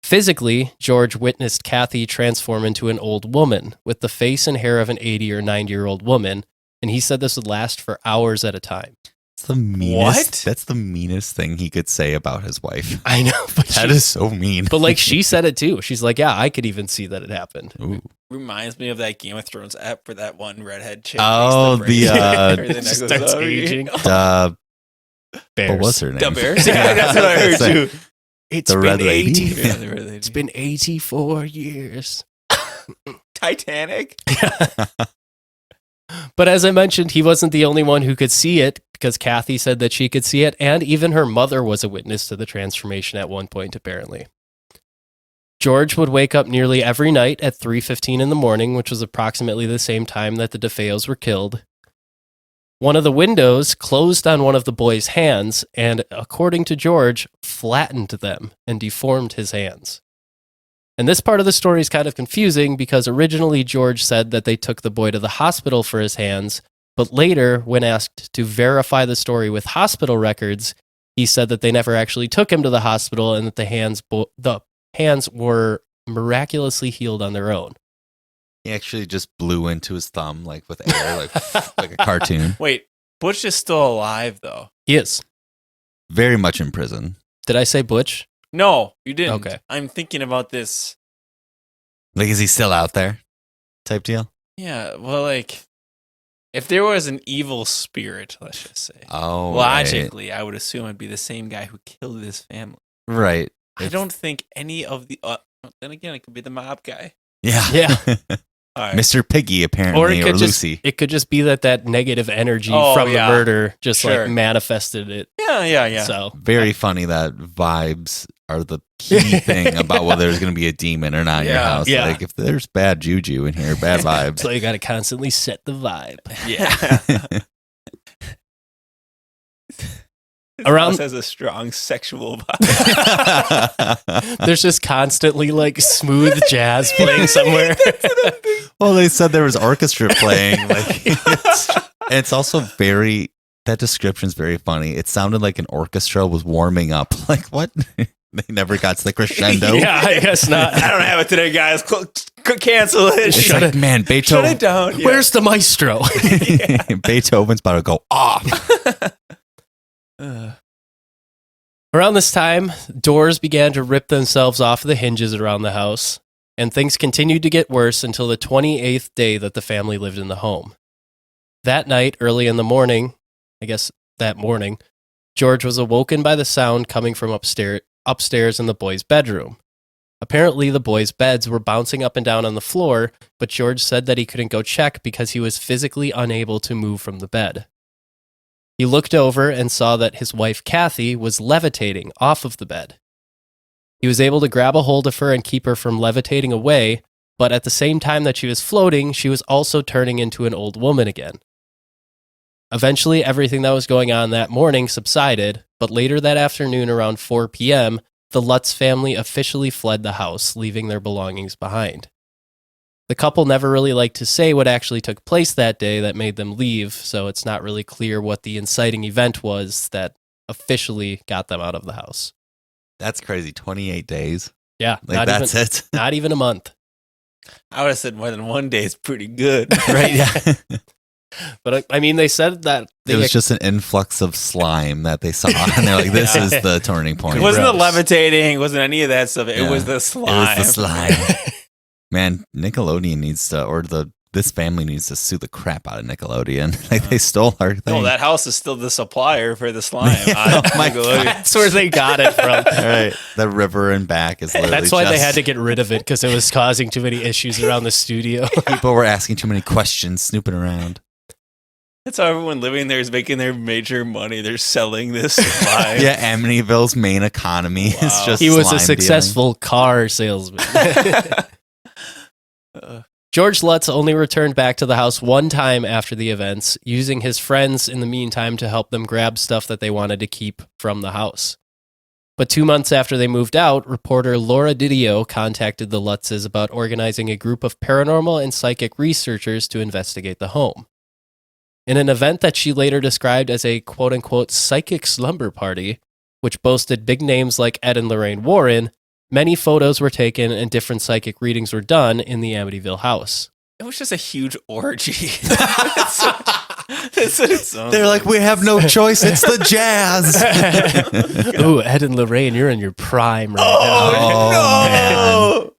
Physically, George witnessed Kathy transform into an old woman with the face and hair of an 80 or 90-year-old woman, and he said this would last for hours at a time. That's the meanest. What? That's the meanest thing he could say about his wife. I know, but That is so mean. But like she said it too. She's like, yeah, I could even see that it happened. Ooh. Reminds me of that Game of Thrones app for that one redhead chick. Oh, Everything Just that goes starts up. aging. What was her name? The Bears. Yeah, that's what I heard too. It's The been red lady? 80 Yeah, the red lady. It's been 84 years. Titanic. But as I mentioned, he wasn't the only one who could see it because Kathy said that she could see it, and even her mother was a witness to the transformation at one point, apparently. George would wake up nearly every night at 3:15 in the morning, which was approximately the same time that the DeFeos were killed. One of the windows closed on one of the boys' hands and, according to George, flattened them and deformed his hands. And this part of the story is kind of confusing because originally George said that they took the boy to the hospital for his hands, but later, when asked to verify the story with hospital records, he said that they never actually took him to the hospital and that the hands were miraculously healed on their own. He actually just blew into his thumb like with air, like a cartoon. Wait, Butch is still alive though. He is. Very much in prison. Did I say Butch? No, you didn't. Okay. I'm thinking about this. Like, is he still out there? Type deal. Yeah, well, like, if there was an evil spirit, let's just say, Oh, logically, I would assume it'd be the same guy who killed his family. right. I don't think any of the. Then again, it could be the mob guy. Yeah. Yeah. All right. Mr. Piggy, apparently, Or it could Lucy. just be that negative energy Oh, from yeah. the murder just Sure. like manifested it. Yeah. So Very funny that vibes are the key thing about whether there's going to be a demon or not in your Yeah. house. Yeah. Like, if there's bad juju in here, bad vibes. so you got to constantly set the vibe. Yeah. Around- This house has a strong sexual vibe. There's just constantly like smooth jazz playing somewhere. Well, they said there was orchestra playing. Like, it's also very, that description's very funny. It sounded like an orchestra was warming up. Like, what? They never got to the crescendo. Yeah, I guess not. I don't have it today, guys. Cancel it. It's Shut like, man, Shut Beethoven. it down. Yeah. Where's the maestro? Beethoven's about to go off. Around this time, doors began to rip themselves off the hinges around the house, and things continued to get worse until the 28th day that the family lived in the home. That night, early in the morning, George was awoken by the sound coming from upstairs in the boys' bedroom. Apparently, the boys' beds were bouncing up and down on the floor, but George said that he couldn't go check because he was physically unable to move from the bed. He looked over and saw that his wife, Kathy, was levitating off of the bed. He was able to grab a hold of her and keep her from levitating away, but at the same time that she was floating, she was also turning into an old woman again. Eventually, everything that was going on that morning subsided, but later that afternoon around 4 p.m., the Lutz family officially fled the house, leaving their belongings behind. The couple never really liked to say what actually took place that day that made them leave, so it's not really clear what the inciting event was that officially got them out of the house. That's crazy. 28 days. Yeah, Like, that's it. not even a month. I would have said more than one day is pretty good. Right, yeah. But I mean, they said that It was just an influx of slime that they saw, and they're like, "This is the turning point." It wasn't the Gross. levitating, it wasn't any of that stuff. It Yeah. was the It slime. was the slime. Man, Nickelodeon needs to, or this family needs to sue the crap out of Nickelodeon. Like, they stole our thing. No, that house is still the supplier for the slime. Oh my God. That's where they got it from. All right, the river and back is literally. That's why they just- had to get rid of it, because it was causing too many issues around the studio. People were asking too many questions, snooping around. That's how everyone living there is making their major money. They're selling this slime. Yeah, Amityville's main economy is Wow. just. He was slime a successful car salesman. George Lutz only returned back to the house one time after the events, using his friends in the meantime to help them grab stuff that they wanted to keep from the house. But 2 months after they moved out, reporter Laura Didio contacted the Lutzes about organizing a group of paranormal and psychic researchers to investigate the home. In an event that she later described as a quote-unquote psychic slumber party, which boasted big names like Ed and Lorraine Warren, many photos were taken and different psychic readings were done in the Amityville house. It was just a huge orgy. That's what it sounds They're like, we have no choice. It's the jazz. Ooh, Ed and Lorraine, you're in your prime right Oh, now.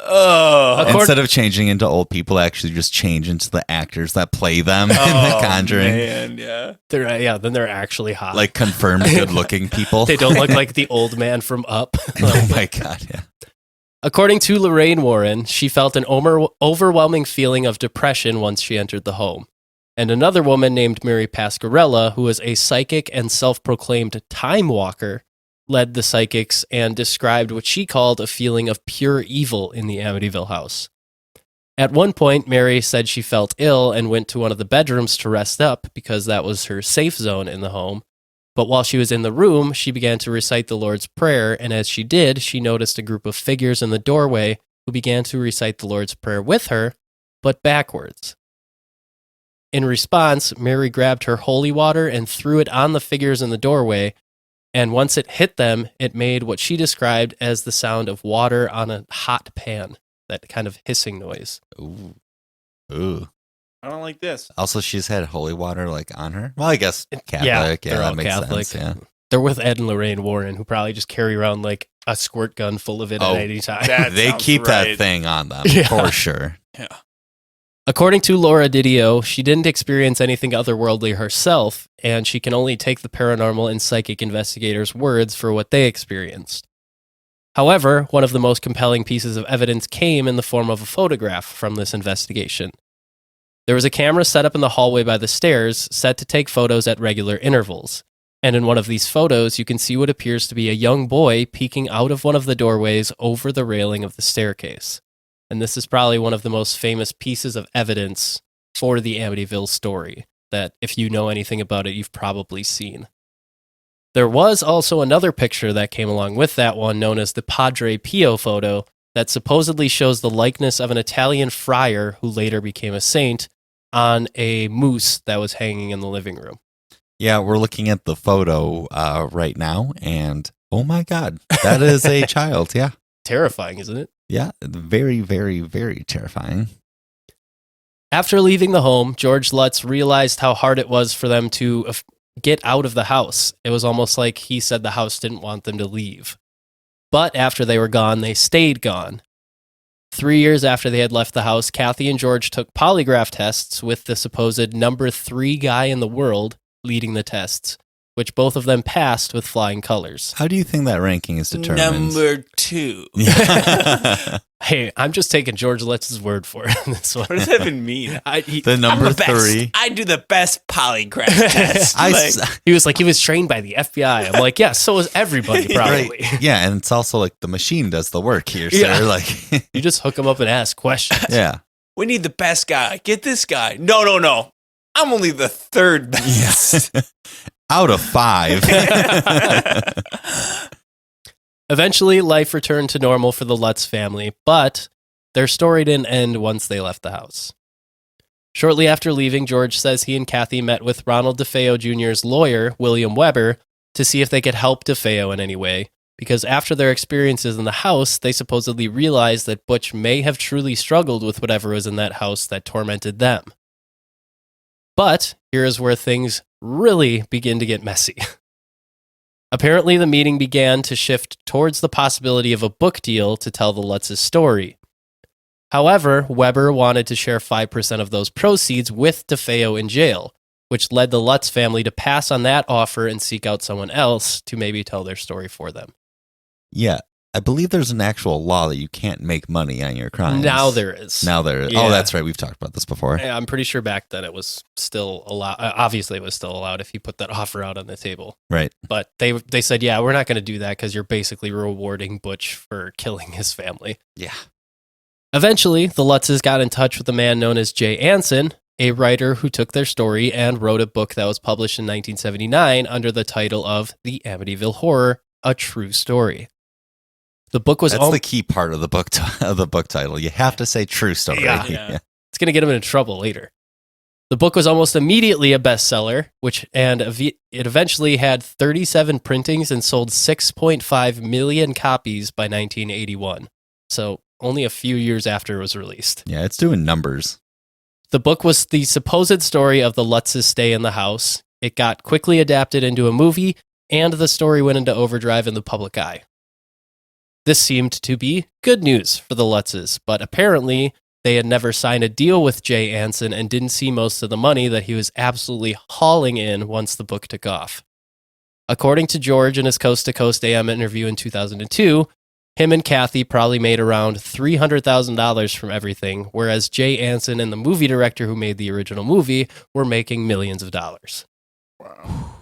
Oh, Instead of changing into old people, actually just change into the actors that play them in The Conjuring. Man, yeah. Then they're actually hot. Like confirmed good-looking people. They don't look like the old man from Up. Oh my God, yeah. According to Lorraine Warren, she felt an overwhelming feeling of depression once she entered the home. And another woman named Mary Pasquarella, who was a psychic and self-proclaimed time walker, led the psychics and described what she called a feeling of pure evil in the Amityville house. At one point, Mary said she felt ill and went to one of the bedrooms to rest up because that was her safe zone in the home. But while she was in the room, she began to recite the Lord's Prayer, and as she did, she noticed a group of figures in the doorway who began to recite the Lord's Prayer with her, but backwards. In response, Mary grabbed her holy water and threw it on the figures in the doorway, and once it hit them, it made what she described as the sound of water on a hot pan, that kind of hissing noise. Ooh. Ooh. I don't like this. Also, she's had holy water like on her. Well, I guess Catholic. Yeah, Yeah, they're all that makes Catholic. sense. Yeah. They're with Ed and Lorraine Warren, who probably just carry around like a squirt gun full of it Oh, at any time. that They sounds keep right. that thing on them Yeah. for sure. Yeah. According to Laura Didio, she didn't experience anything otherworldly herself, and she can only take the paranormal and psychic investigators' words for what they experienced. However, one of the most compelling pieces of evidence came in the form of a photograph from this investigation. There was a camera set up in the hallway by the stairs, set to take photos at regular intervals. And in one of these photos, you can see what appears to be a young boy peeking out of one of the doorways over the railing of the staircase. And this is probably one of the most famous pieces of evidence for the Amityville story that if you know anything about it, you've probably seen. There was also another picture that came along with that one known as the Padre Pio photo that supposedly shows the likeness of an Italian friar who later became a saint on a moose that was hanging in the living room. Yeah, we're looking at the photo right now, and oh my God, that is a child. Yeah. Terrifying, isn't it? Yeah. Very, very, very terrifying. After leaving the home, George Lutz realized how hard it was for them to get out of the house. It was almost like he said the house didn't want them to leave. But after they were gone, they stayed gone. 3 years after they had left the house, Kathy and George took polygraph tests with the supposed number 3 guy in the world leading the tests, which both of them passed with flying colors. How do you think that ranking is determined? Number 2. Yeah. Hey, I'm just taking George Lutz's word for it in this one. What does that even mean? The I'm number the best. 3. I do the best polygraph test. He was like, he was trained by the FBI. I'm like, yeah, so is everybody probably. Right. Yeah, and it's also like the machine does the work here, sir. Yeah. Like, You just hook them up and ask questions. yeah. We need the best guy. Get this guy. No. I'm only the 3rd best. Yes. Out of 5. Eventually, life returned to normal for the Lutz family, but their story didn't end once they left the house. Shortly after leaving, George says he and Kathy met with Ronald DeFeo Jr.'s lawyer, William Weber, to see if they could help DeFeo in any way, because after their experiences in the house, they supposedly realized that Butch may have truly struggled with whatever was in that house that tormented them. But here is where things really begin to get messy. Apparently, the meeting began to shift towards the possibility of a book deal to tell the Lutz's story. However, Weber wanted to share 5% of those proceeds with DeFeo in jail, which led the Lutz family to pass on that offer and seek out someone else to maybe tell their story for them. Yeah. I believe there's an actual law that you can't make money on your crimes. Now there is. Now there is. Yeah. Oh, that's right. We've talked about this before. I'm pretty sure back then it was still allowed. Obviously, it was still allowed if you put that offer out on the table. Right. But they said, yeah, we're not going to do that because you're basically rewarding Butch for killing his family. Yeah. Eventually, the Lutzes got in touch with a man known as Jay Anson, a writer who took their story and wrote a book that was published in 1979 under the title of The Amityville Horror, A True Story. The book was That's the key part of the book title. You have to say true story. Yeah. Yeah. It's going to get him into trouble later. The book was almost immediately a bestseller, it eventually had 37 printings and sold 6.5 million copies by 1981. So only a few years after it was released. Yeah, it's doing numbers. The book was the supposed story of the Lutz's stay in the house. It got quickly adapted into a movie, and the story went into overdrive in the public eye. This seemed to be good news for the Lutzes, but apparently they had never signed a deal with Jay Anson and didn't see most of the money that he was absolutely hauling in once the book took off. According to George in his Coast to Coast AM interview in 2002, him and Kathy probably made around $300,000 from everything, whereas Jay Anson and the movie director who made the original movie were making millions of dollars. Wow.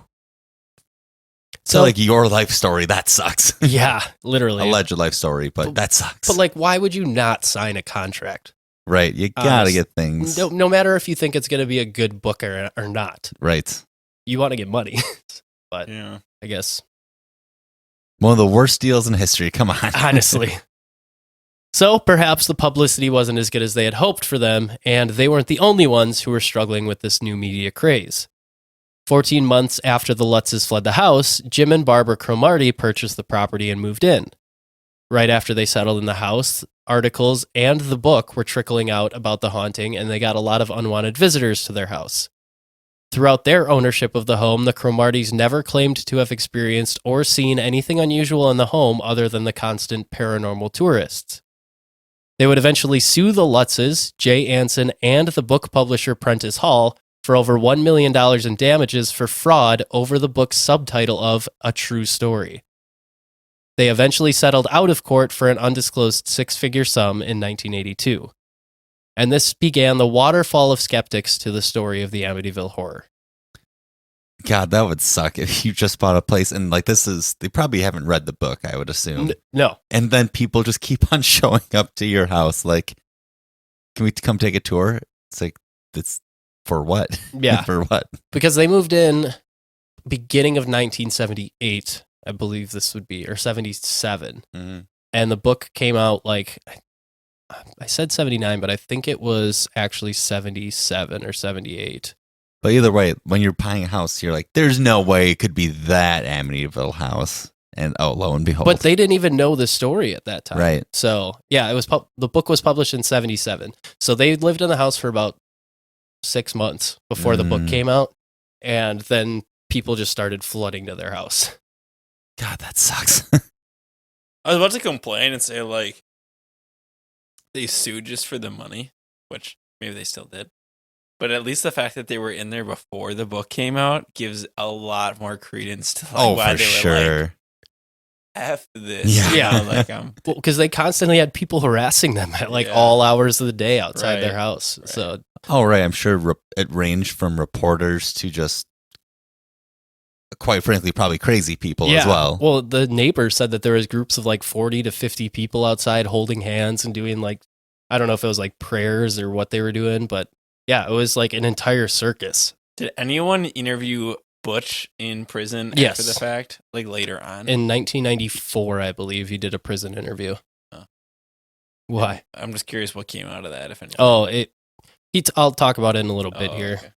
So like your life story, that sucks. Yeah, literally. Alleged life story, but that sucks. But like, why would you not sign a contract? Right, you gotta get things. No matter if you think it's going to be a good book or not. Right. You want to get money. But Yeah. I guess, One of the worst deals in history. Come on. honestly. So perhaps the publicity wasn't as good as they had hoped for them, and they weren't the only ones who were struggling with this new media craze. 14 months after the Lutzes fled the house, Jim and Barbara Cromartie purchased the property and moved in. Right after they settled in the house, articles and the book were trickling out about the haunting, and they got a lot of unwanted visitors to their house. Throughout their ownership of the home, the Cromarties never claimed to have experienced or seen anything unusual in the home other than the constant paranormal tourists. They would eventually sue the Lutzes, Jay Anson, and the book publisher Prentice Hall for over $1 million in damages for fraud over the book's subtitle of A True Story. They eventually settled out of court for an undisclosed six-figure sum in 1982. And this began the waterfall of skeptics to the story of the Amityville Horror. God, that would suck if you just bought a place and like they probably haven't read the book, I would assume. No. And then people just keep on showing up to your house like, can we come take a tour? It's like, it's for what? Yeah. For what? Because they moved in beginning of 1978, I believe this would be, or 77. Mm-hmm. And the book came out like, I said 79, but I think it was actually 77 or 78. But either way, when you're buying a house, you're like, there's no way it could be that Amityville house. And oh, lo and behold. But they didn't even know the story at that time. Right. So, yeah, it was the book was published in 77. So they lived in the house for about 6 months before the book came out. And then people just started flooding to their house. God, that sucks. I was about to complain and say, like, they sued just for the money, which maybe they still did. But at least the fact that they were in there before the book came out gives a lot more credence to like, why for they were sure. like, F this. Yeah. You know, like, Well, because they constantly had people harassing them at like all hours of the day outside their house. Right. So, Oh, right. I'm sure it ranged from reporters to just, quite frankly, probably crazy people as well. Well, the neighbors said that there was groups of like 40 to 50 people outside holding hands and doing like, I don't know if it was like prayers or what they were doing, but yeah, it was like an entire circus. did anyone interview Butch in prison Yes. after the fact? Like later on? In 1994, I believe he did a prison interview. Oh. Why? I'm just curious what came out of that, if anything. Oh, I'll talk about it in a little bit here. Okay.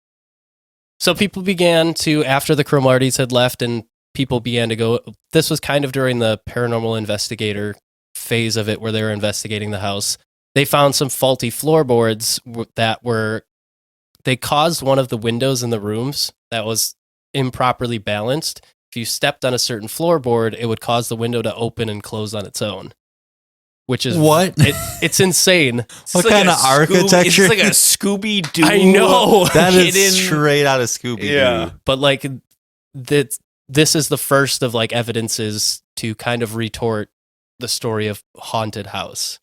So people began to, after the Cromarties had left and people began to go, this was kind of during the paranormal investigator phase of it where they were investigating the house. They found some faulty floorboards they caused one of the windows in the rooms that was improperly balanced. If you stepped on a certain floorboard, it would cause the window to open and close on its own. Which is What? It's insane. What It's kind like of a architecture? It's like a Scooby-Doo. I know. That is hidden- straight out of Scooby-Doo. Yeah. But like this is the first of like evidences to kind of retort the story of haunted house.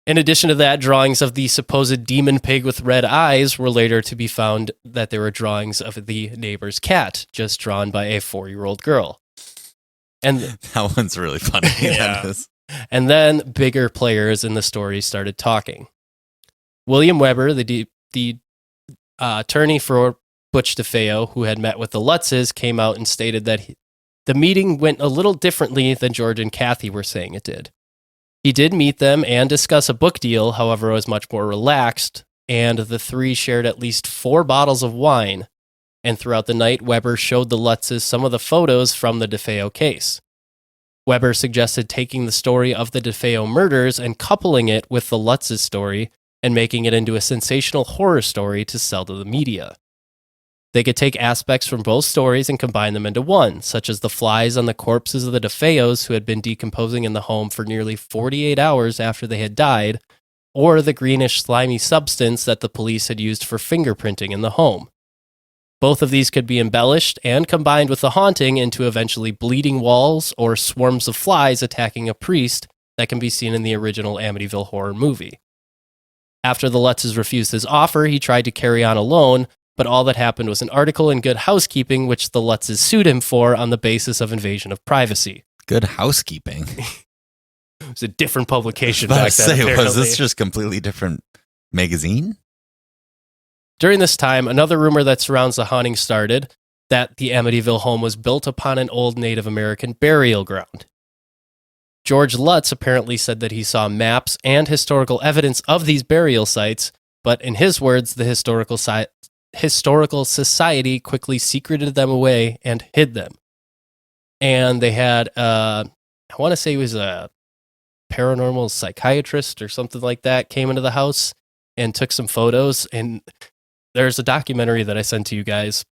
In addition to that, drawings of the supposed demon pig with red eyes were later to be found that there were drawings of the neighbor's cat, just drawn by a 4-year-old girl. And That one's really funny. Yeah. That is. And then bigger players in the story started talking. William Weber, the attorney for Butch DeFeo, who had met with the Lutzes, came out and stated that the meeting went a little differently than George and Kathy were saying it did. He did meet them and discuss a book deal, however, it was much more relaxed, and the three shared at least 4 bottles of wine. And throughout the night, Weber showed the Lutzes some of the photos from the DeFeo case. Weber suggested taking the story of the DeFeo murders and coupling it with the Lutzes story and making it into a sensational horror story to sell to the media. They could take aspects from both stories and combine them into one, such as the flies on the corpses of the DeFeos who had been decomposing in the home for nearly 48 hours after they had died, or the greenish slimy substance that the police had used for fingerprinting in the home. Both of these could be embellished and combined with the haunting into eventually bleeding walls or swarms of flies attacking a priest that can be seen in the original Amityville Horror movie. After the Lutzes refused his offer, he tried to carry on alone, but all that happened was an article in Good Housekeeping, which the Lutzes sued him for on the basis of invasion of privacy. Good Housekeeping. It was a different publication I back was then. about to say, was apparently. this just completely different magazine? During this time, another rumor that surrounds the haunting started, that the Amityville home was built upon an old Native American burial ground. George Lutz apparently said that he saw maps and historical evidence of these burial sites, but in his words, the Historical Society quickly secreted them away and hid them. And they had, I want to say he was a paranormal psychiatrist or something like that, came into the house and took some photos. And there's a documentary that I sent to you guys.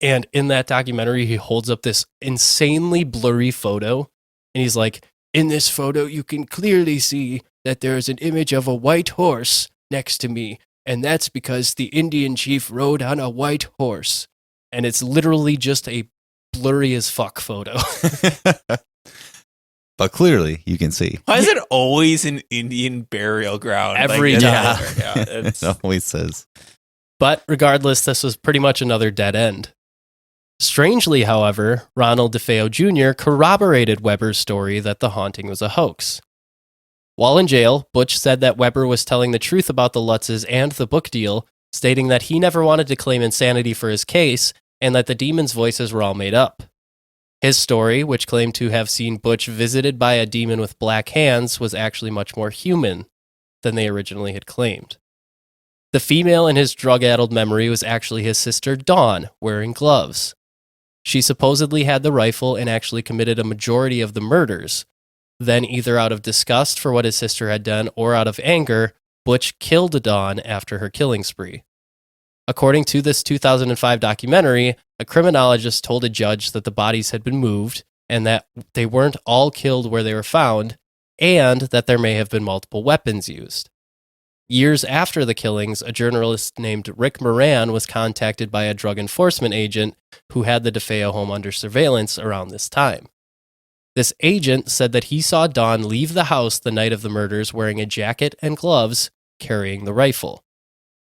And in that documentary, he holds up this insanely blurry photo. And he's like, in this photo, you can clearly see that there is an image of a white horse next to me. And that's because the Indian chief rode on a white horse. And it's literally just a blurry as fuck photo. But clearly, you can see. Why is it always an Indian burial ground? Every that's- time. Yeah, it's, It always says. But regardless, this was pretty much another dead end. Strangely, however, Ronald DeFeo Jr. corroborated Weber's story that the haunting was a hoax. While in jail, Butch said that Weber was telling the truth about the Lutzes and the book deal, stating that he never wanted to claim insanity for his case and that the demons' voices were all made up. His story, which claimed to have seen Butch visited by a demon with black hands, was actually much more human than they originally had claimed. The female in his drug-addled memory was actually his sister Dawn, wearing gloves. She supposedly had the rifle and actually committed a majority of the murders. Then, either out of disgust for what his sister had done or out of anger, Butch killed Dawn after her killing spree. According to this 2005 documentary, a criminologist told a judge that the bodies had been moved and that they weren't all killed where they were found, and that there may have been multiple weapons used. Years after the killings, a journalist named Rick Moran was contacted by a drug enforcement agent who had the DeFeo home under surveillance around this time. This agent said that he saw Dawn leave the house the night of the murders wearing a jacket and gloves, carrying the rifle.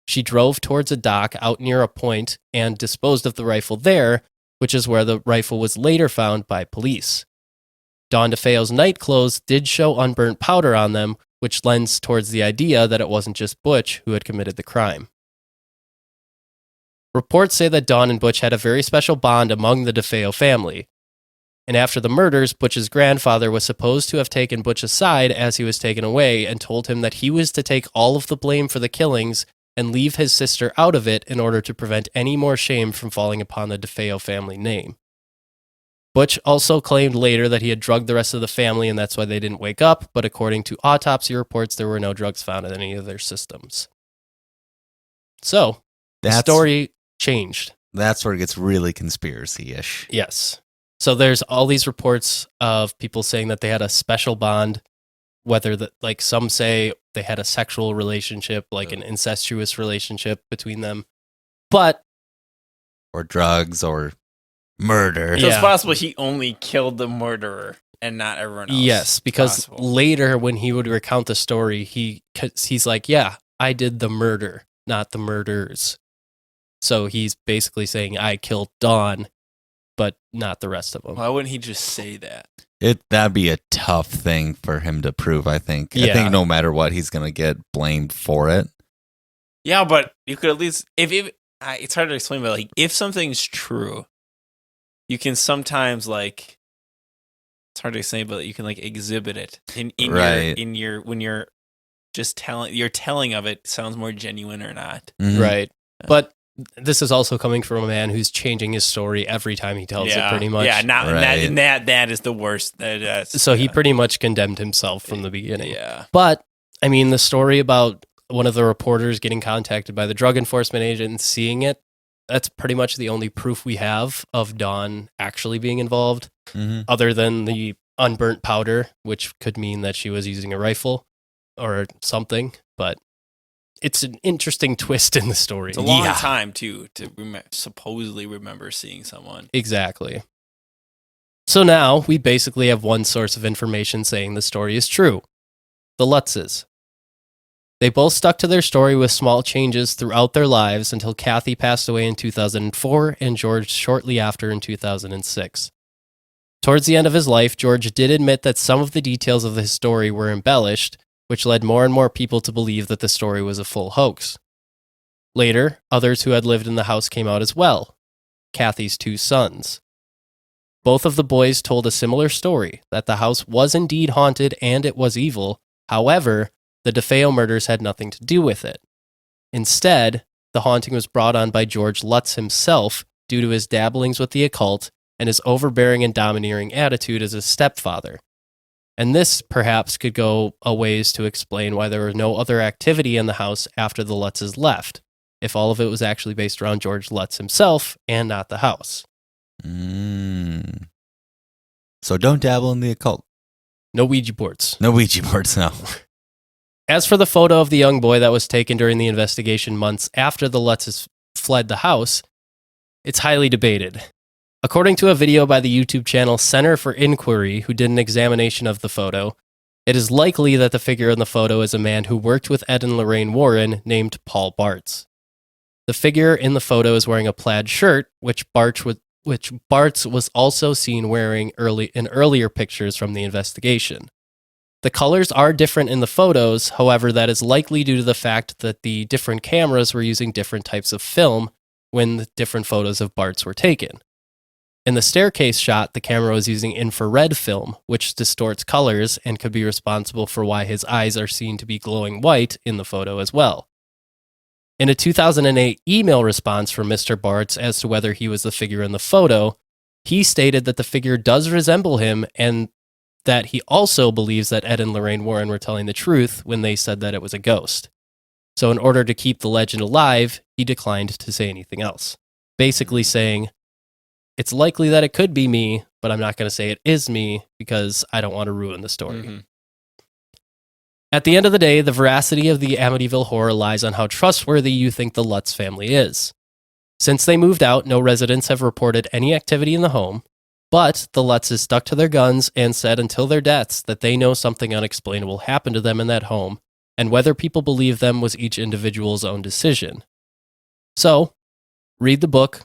She drove towards a dock out near a point and disposed of the rifle there, which is where the rifle was later found by police. Dawn DeFeo's night clothes did show unburnt powder on them, which lends towards the idea that it wasn't just Butch who had committed the crime. Reports say that Dawn and Butch had a very special bond among the DeFeo family. And after the murders, Butch's grandfather was supposed to have taken Butch aside as he was taken away and told him that he was to take all of the blame for the killings and leave his sister out of it in order to prevent any more shame from falling upon the DeFeo family name. Butch also claimed later that he had drugged the rest of the family and that's why they didn't wake up, but according to autopsy reports, there were no drugs found in any of their systems. So, the story changed. That's where it gets really conspiracy-ish. Yes. So there's all these reports of people saying that they had a special bond, whether that, like, some say they had a sexual relationship, like an incestuous relationship between them. But Or drugs or murder. So Yeah. it's possible he only killed the murderer and not everyone else. yes, because Possible. later when he would recount the story, he's like, yeah, I did the murder, not the murders. So he's basically saying I killed Dawn, but not the rest of them. Why wouldn't he just say that? That'd be a tough thing for him to prove, I think. I Yeah. think no matter what, he's going to get blamed for it. Yeah, but you could at least it's hard to explain, but like if something's true, you can sometimes like it's hard to explain, but you can like exhibit it in Right. your when you're just telling of it sounds more genuine or not. Mhm. Right. But this is also coming from a man who's changing his story every time he tells it, pretty much. Yeah, Right. that is the worst. So he pretty much condemned himself from the beginning. Yeah. But, I mean, the story about one of the reporters getting contacted by the drug enforcement agent and seeing it, that's pretty much the only proof we have of Dawn actually being involved, Mhm. other than the unburnt powder, which could mean that she was using a rifle or something. But it's an interesting twist in the story. It's a long Yeah. time, too, to supposedly remember seeing someone. Exactly. So now we basically have one source of information saying the story is true. The Lutzes. They both stuck to their story with small changes throughout their lives until Kathy passed away in 2004 and George shortly after in 2006. Towards the end of his life, George did admit that some of the details of his story were embellished, which led more and more people to believe that the story was a full hoax. Later, others who had lived in the house came out as well, Kathy's 2 sons. Both of the boys told a similar story, that the house was indeed haunted and it was evil. However, the DeFeo murders had nothing to do with it. Instead, the haunting was brought on by George Lutz himself due to his dabblings with the occult and his overbearing and domineering attitude as a stepfather. And this, perhaps, could go a ways to explain why there was no other activity in the house after the Lutzes left, if all of it was actually based around George Lutz himself and not the house. Mm. So don't dabble in the occult. No Ouija boards. No Ouija boards, no. As for the photo of the young boy that was taken during the investigation months after the Lutzes fled the house, it's highly debated. According to a video by the YouTube channel Center for Inquiry, who did an examination of the photo, it is likely that the figure in the photo is a man who worked with Ed and Lorraine Warren named Paul Bartz. The figure in the photo is wearing a plaid shirt, which Bartz was also seen wearing in earlier pictures from the investigation. The colors are different in the photos, however, that is likely due to the fact that the different cameras were using different types of film when the different photos of Bartz were taken. In the staircase shot, the camera was using infrared film, which distorts colors and could be responsible for why his eyes are seen to be glowing white in the photo as well. In a 2008 email response from Mr. Bartz as to whether he was the figure in the photo, he stated that the figure does resemble him and that he also believes that Ed and Lorraine Warren were telling the truth when they said that it was a ghost. So in order to keep the legend alive, he declined to say anything else, basically saying, it's likely that it could be me, but I'm not going to say it is me because I don't want to ruin the story. Mm-hmm. At the end of the day, the veracity of the Amityville Horror lies on how trustworthy you think the Lutz family is. Since they moved out, no residents have reported any activity in the home, but the Lutzes stuck to their guns and said until their deaths that they know something unexplainable happened to them in that home, and whether people believe them was each individual's own decision. So, read the book,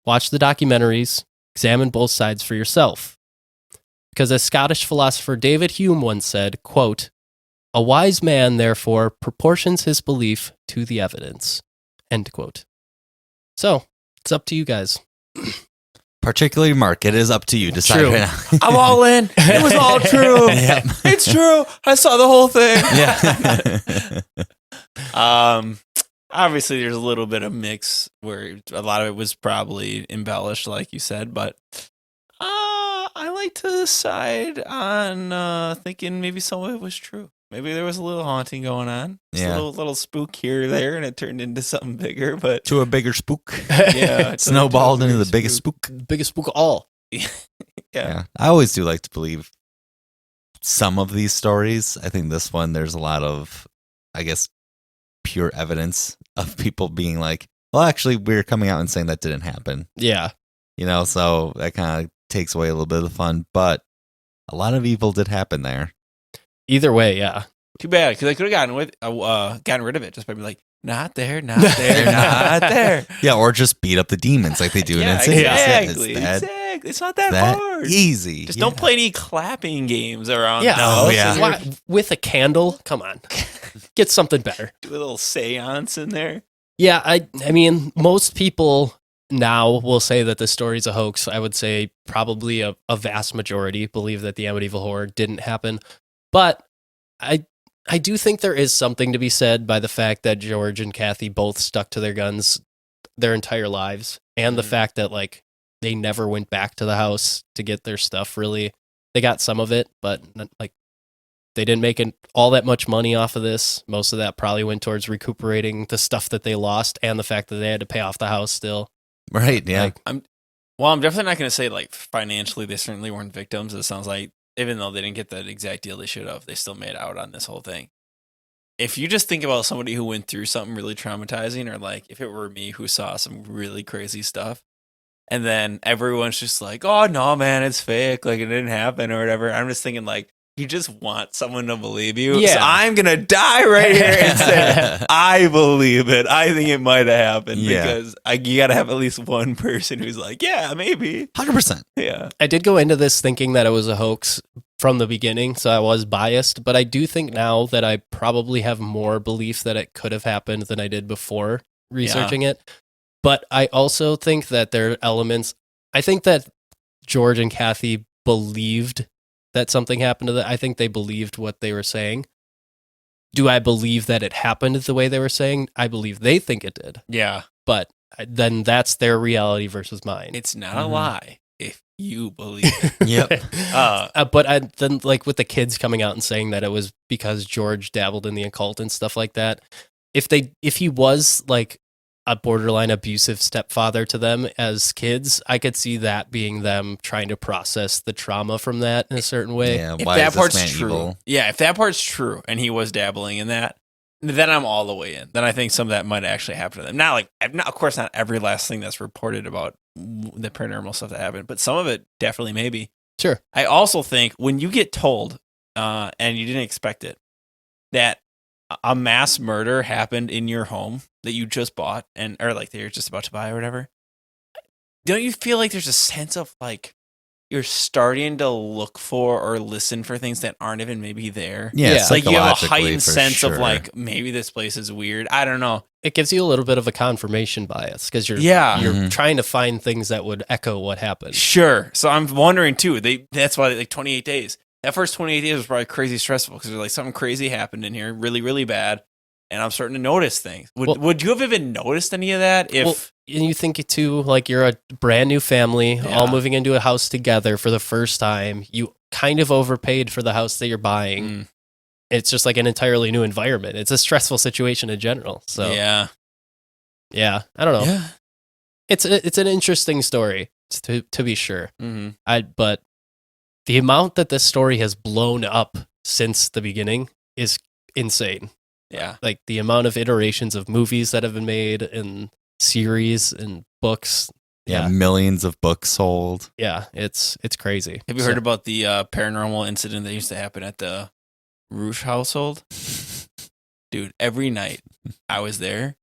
watch the documentaries, examine both sides for yourself. Because as Scottish philosopher David Hume once said, quote, "A wise man, therefore, proportions his belief to the evidence." End quote. So, it's up to you guys. Particularly Mark, it is up to you. Decide True. right now. I'm all in. It was all true. Yep. It's true. I saw the whole thing. Yeah. Obviously, there's a little bit of mix where a lot of it was probably embellished, like you said, but I like to decide on thinking maybe some of it was true. Maybe there was a little haunting going on. Just Yeah. a little spook here or there, and it turned into something bigger. But To a bigger spook. yeah, it Snowballed turned into a the biggest spook. Biggest spook of all. Yeah. I always do like to believe some of these stories. I think this one, there's a lot of, I guess, pure evidence of people being like, well, actually, we're coming out and saying that didn't happen. Yeah. You know, so that kind of takes away a little bit of the fun. But a lot of evil did happen there. Either way, yeah. Too bad, because I could have gotten rid of it just by being like, not there, not there, not there. Yeah, or just beat up the demons like they do in Insidious. Exactly. Yeah, it's bad. quick. It's not that hard. easy. Just don't play any clapping games around. Yeah. the Oh, house. yeah. Why- with a candle? Come on. Get something better. Do a little seance in there. Yeah, I mean, most people now will say that the story's a hoax. I would say probably a vast majority believe that the Amityville Horror didn't happen. But I do think there is something to be said by the fact that George and Kathy both stuck to their guns their entire lives, and the fact that like they never went back to the house to get their stuff. Really, they got some of it, but like they didn't make all that much money off of this. Most of that probably went towards recuperating the stuff that they lost, and the fact that they had to pay off the house still. Right, yeah. Like, I'm definitely not going to say like financially they certainly weren't victims. It sounds like even though they didn't get that exact deal they should have, they still made out on this whole thing. If you just think about somebody who went through something really traumatizing, or like if it were me who saw some really crazy stuff, and then everyone's just like, oh no, man, it's fake, like it didn't happen or whatever. I'm just thinking like, you just want someone to believe you. Yeah. So I'm going to die right here and say, I believe it. I think it might have happened because you got to have at least one person who's like, yeah, maybe. 100%. Yeah. I did go into this thinking that it was a hoax from the beginning, so I was biased, but I do think now that I probably have more belief that it could have happened than I did before researching it. But I also think that there are elements, I think that George and Kathy believed that something happened to them. I think they believed what they were saying. Do I believe that it happened the way they were saying? I believe they think it did. Yeah. But then that's their reality versus mine. It's not a lie if you believe it. Yep. But then, like with the kids coming out and saying that it was because George dabbled in the occult and stuff like that. If he was like a borderline abusive stepfather to them as kids, I could see that being them trying to process the trauma from that in a certain way. Yeah, If why that is this part's man true. evil? Yeah, if that part's true and he was dabbling in that, then I'm all the way in. Then I think some of that might actually happen to them. Of course, not every last thing that's reported about the paranormal stuff that happened, but some of it definitely maybe. Sure. I also think when you get told, and you didn't expect it, that a mass murder happened in your home that you just bought or like that you're just about to buy or whatever, don't you feel like there's a sense of like you're starting to look for or listen for things that aren't even maybe there? Yeah, Yeah. It's like you have a psychologically, heightened for sense of sure. like maybe this place is weird. I don't know. It gives you a little bit of a confirmation bias because you're Mhm. trying to find things that would echo what happened. Sure. So I'm wondering too. That's why like 28 days. That first 28 days was probably crazy stressful because there's like something crazy happened in here, really, really bad, and I'm starting to notice things. Would you have even noticed any of that if? And you think too, like you're a brand new family, Yeah. all moving into a house together for the first time. You kind of overpaid for the house that you're buying. Mm, It's just like an entirely new environment. It's a stressful situation in general. So yeah. I don't know. Yeah. It's an interesting story to be sure. Mm-hmm. But the amount that this story has blown up since the beginning is insane. Yeah. Like the amount of iterations of movies that have been made and series and books. Yeah, millions of books sold. Yeah, it's crazy. Have you heard about the paranormal incident that used to happen at the Roosh household? Dude, every night I was there.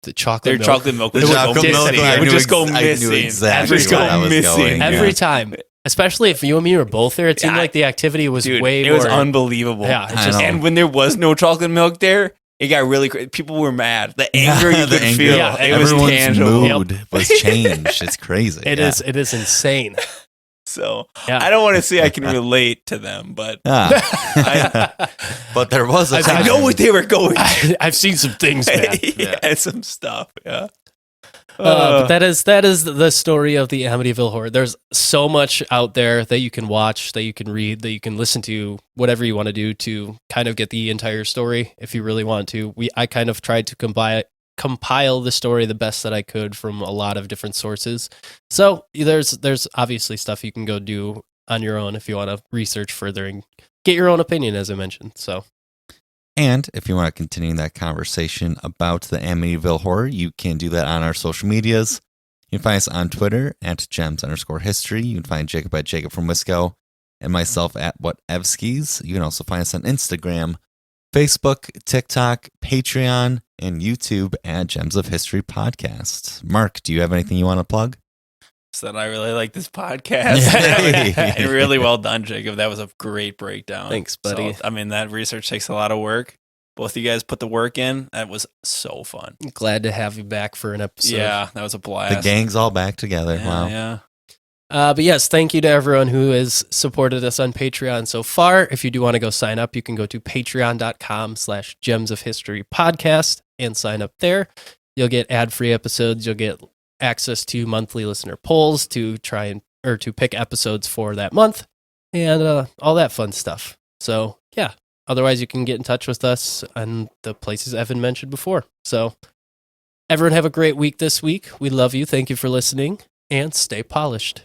the chocolate Their milk? chocolate milk would The just chocolate go milk, missing. I It would knew just go ex- I knew missing. exactly Just go where I was missing. going. Every Yeah. time. Especially if you and me were both there, it seemed Yeah. like the activity was Dude, way it more. was unbelievable. Yeah, it's I just know. And when there was no chocolate milk there, it got really crazy. People were mad. The anger you The could anger. feel. Yeah, it was Everyone's tangible. mood was changed. It's crazy. It yeah. is. It is insane. So Yeah. I don't want to say I can relate to them, but Ah. But there was a I time. know what they were going through. I've seen some things, man. Yeah, some stuff. Yeah. But that is the story of the Amityville Horror. There's so much out there that you can watch, that you can read, that you can listen to, whatever you want to do to kind of get the entire story if you really want to. I kind of tried to compile the story the best that I could from a lot of different sources. So there's obviously stuff you can go do on your own if you want to research further and get your own opinion, as I mentioned. So And if you want to continue that conversation about the Amityville Horror, you can do that on our social medias. You can find us on Twitter at gems_history. You can find Jacob at Jacob from Wisco and myself at whatevskis. You can also find us on Instagram, Facebook, TikTok, Patreon, and YouTube at Gems of History Podcast. Mark, do you have anything you want to plug? that I really like this podcast. Yay. And really well done, Jacob. That was a great breakdown. Thanks, buddy. So, I mean, that research takes a lot of work. Both of you guys put the work in. That was so fun. Glad to have you back for an episode. Yeah, that was a blast. The gang's all back together. Yeah, Wow. yeah. But yes, thank you to everyone who has supported us on Patreon so far. If you do want to go sign up, you can go to patreon.com/Gems of History podcast and sign up there. You'll get ad-free episodes. You'll get access to monthly listener polls to to pick episodes for that month and all that fun stuff. So yeah, otherwise you can get in touch with us on the places Evan mentioned before. So everyone have a great week this week. We love you. Thank you for listening and stay polished.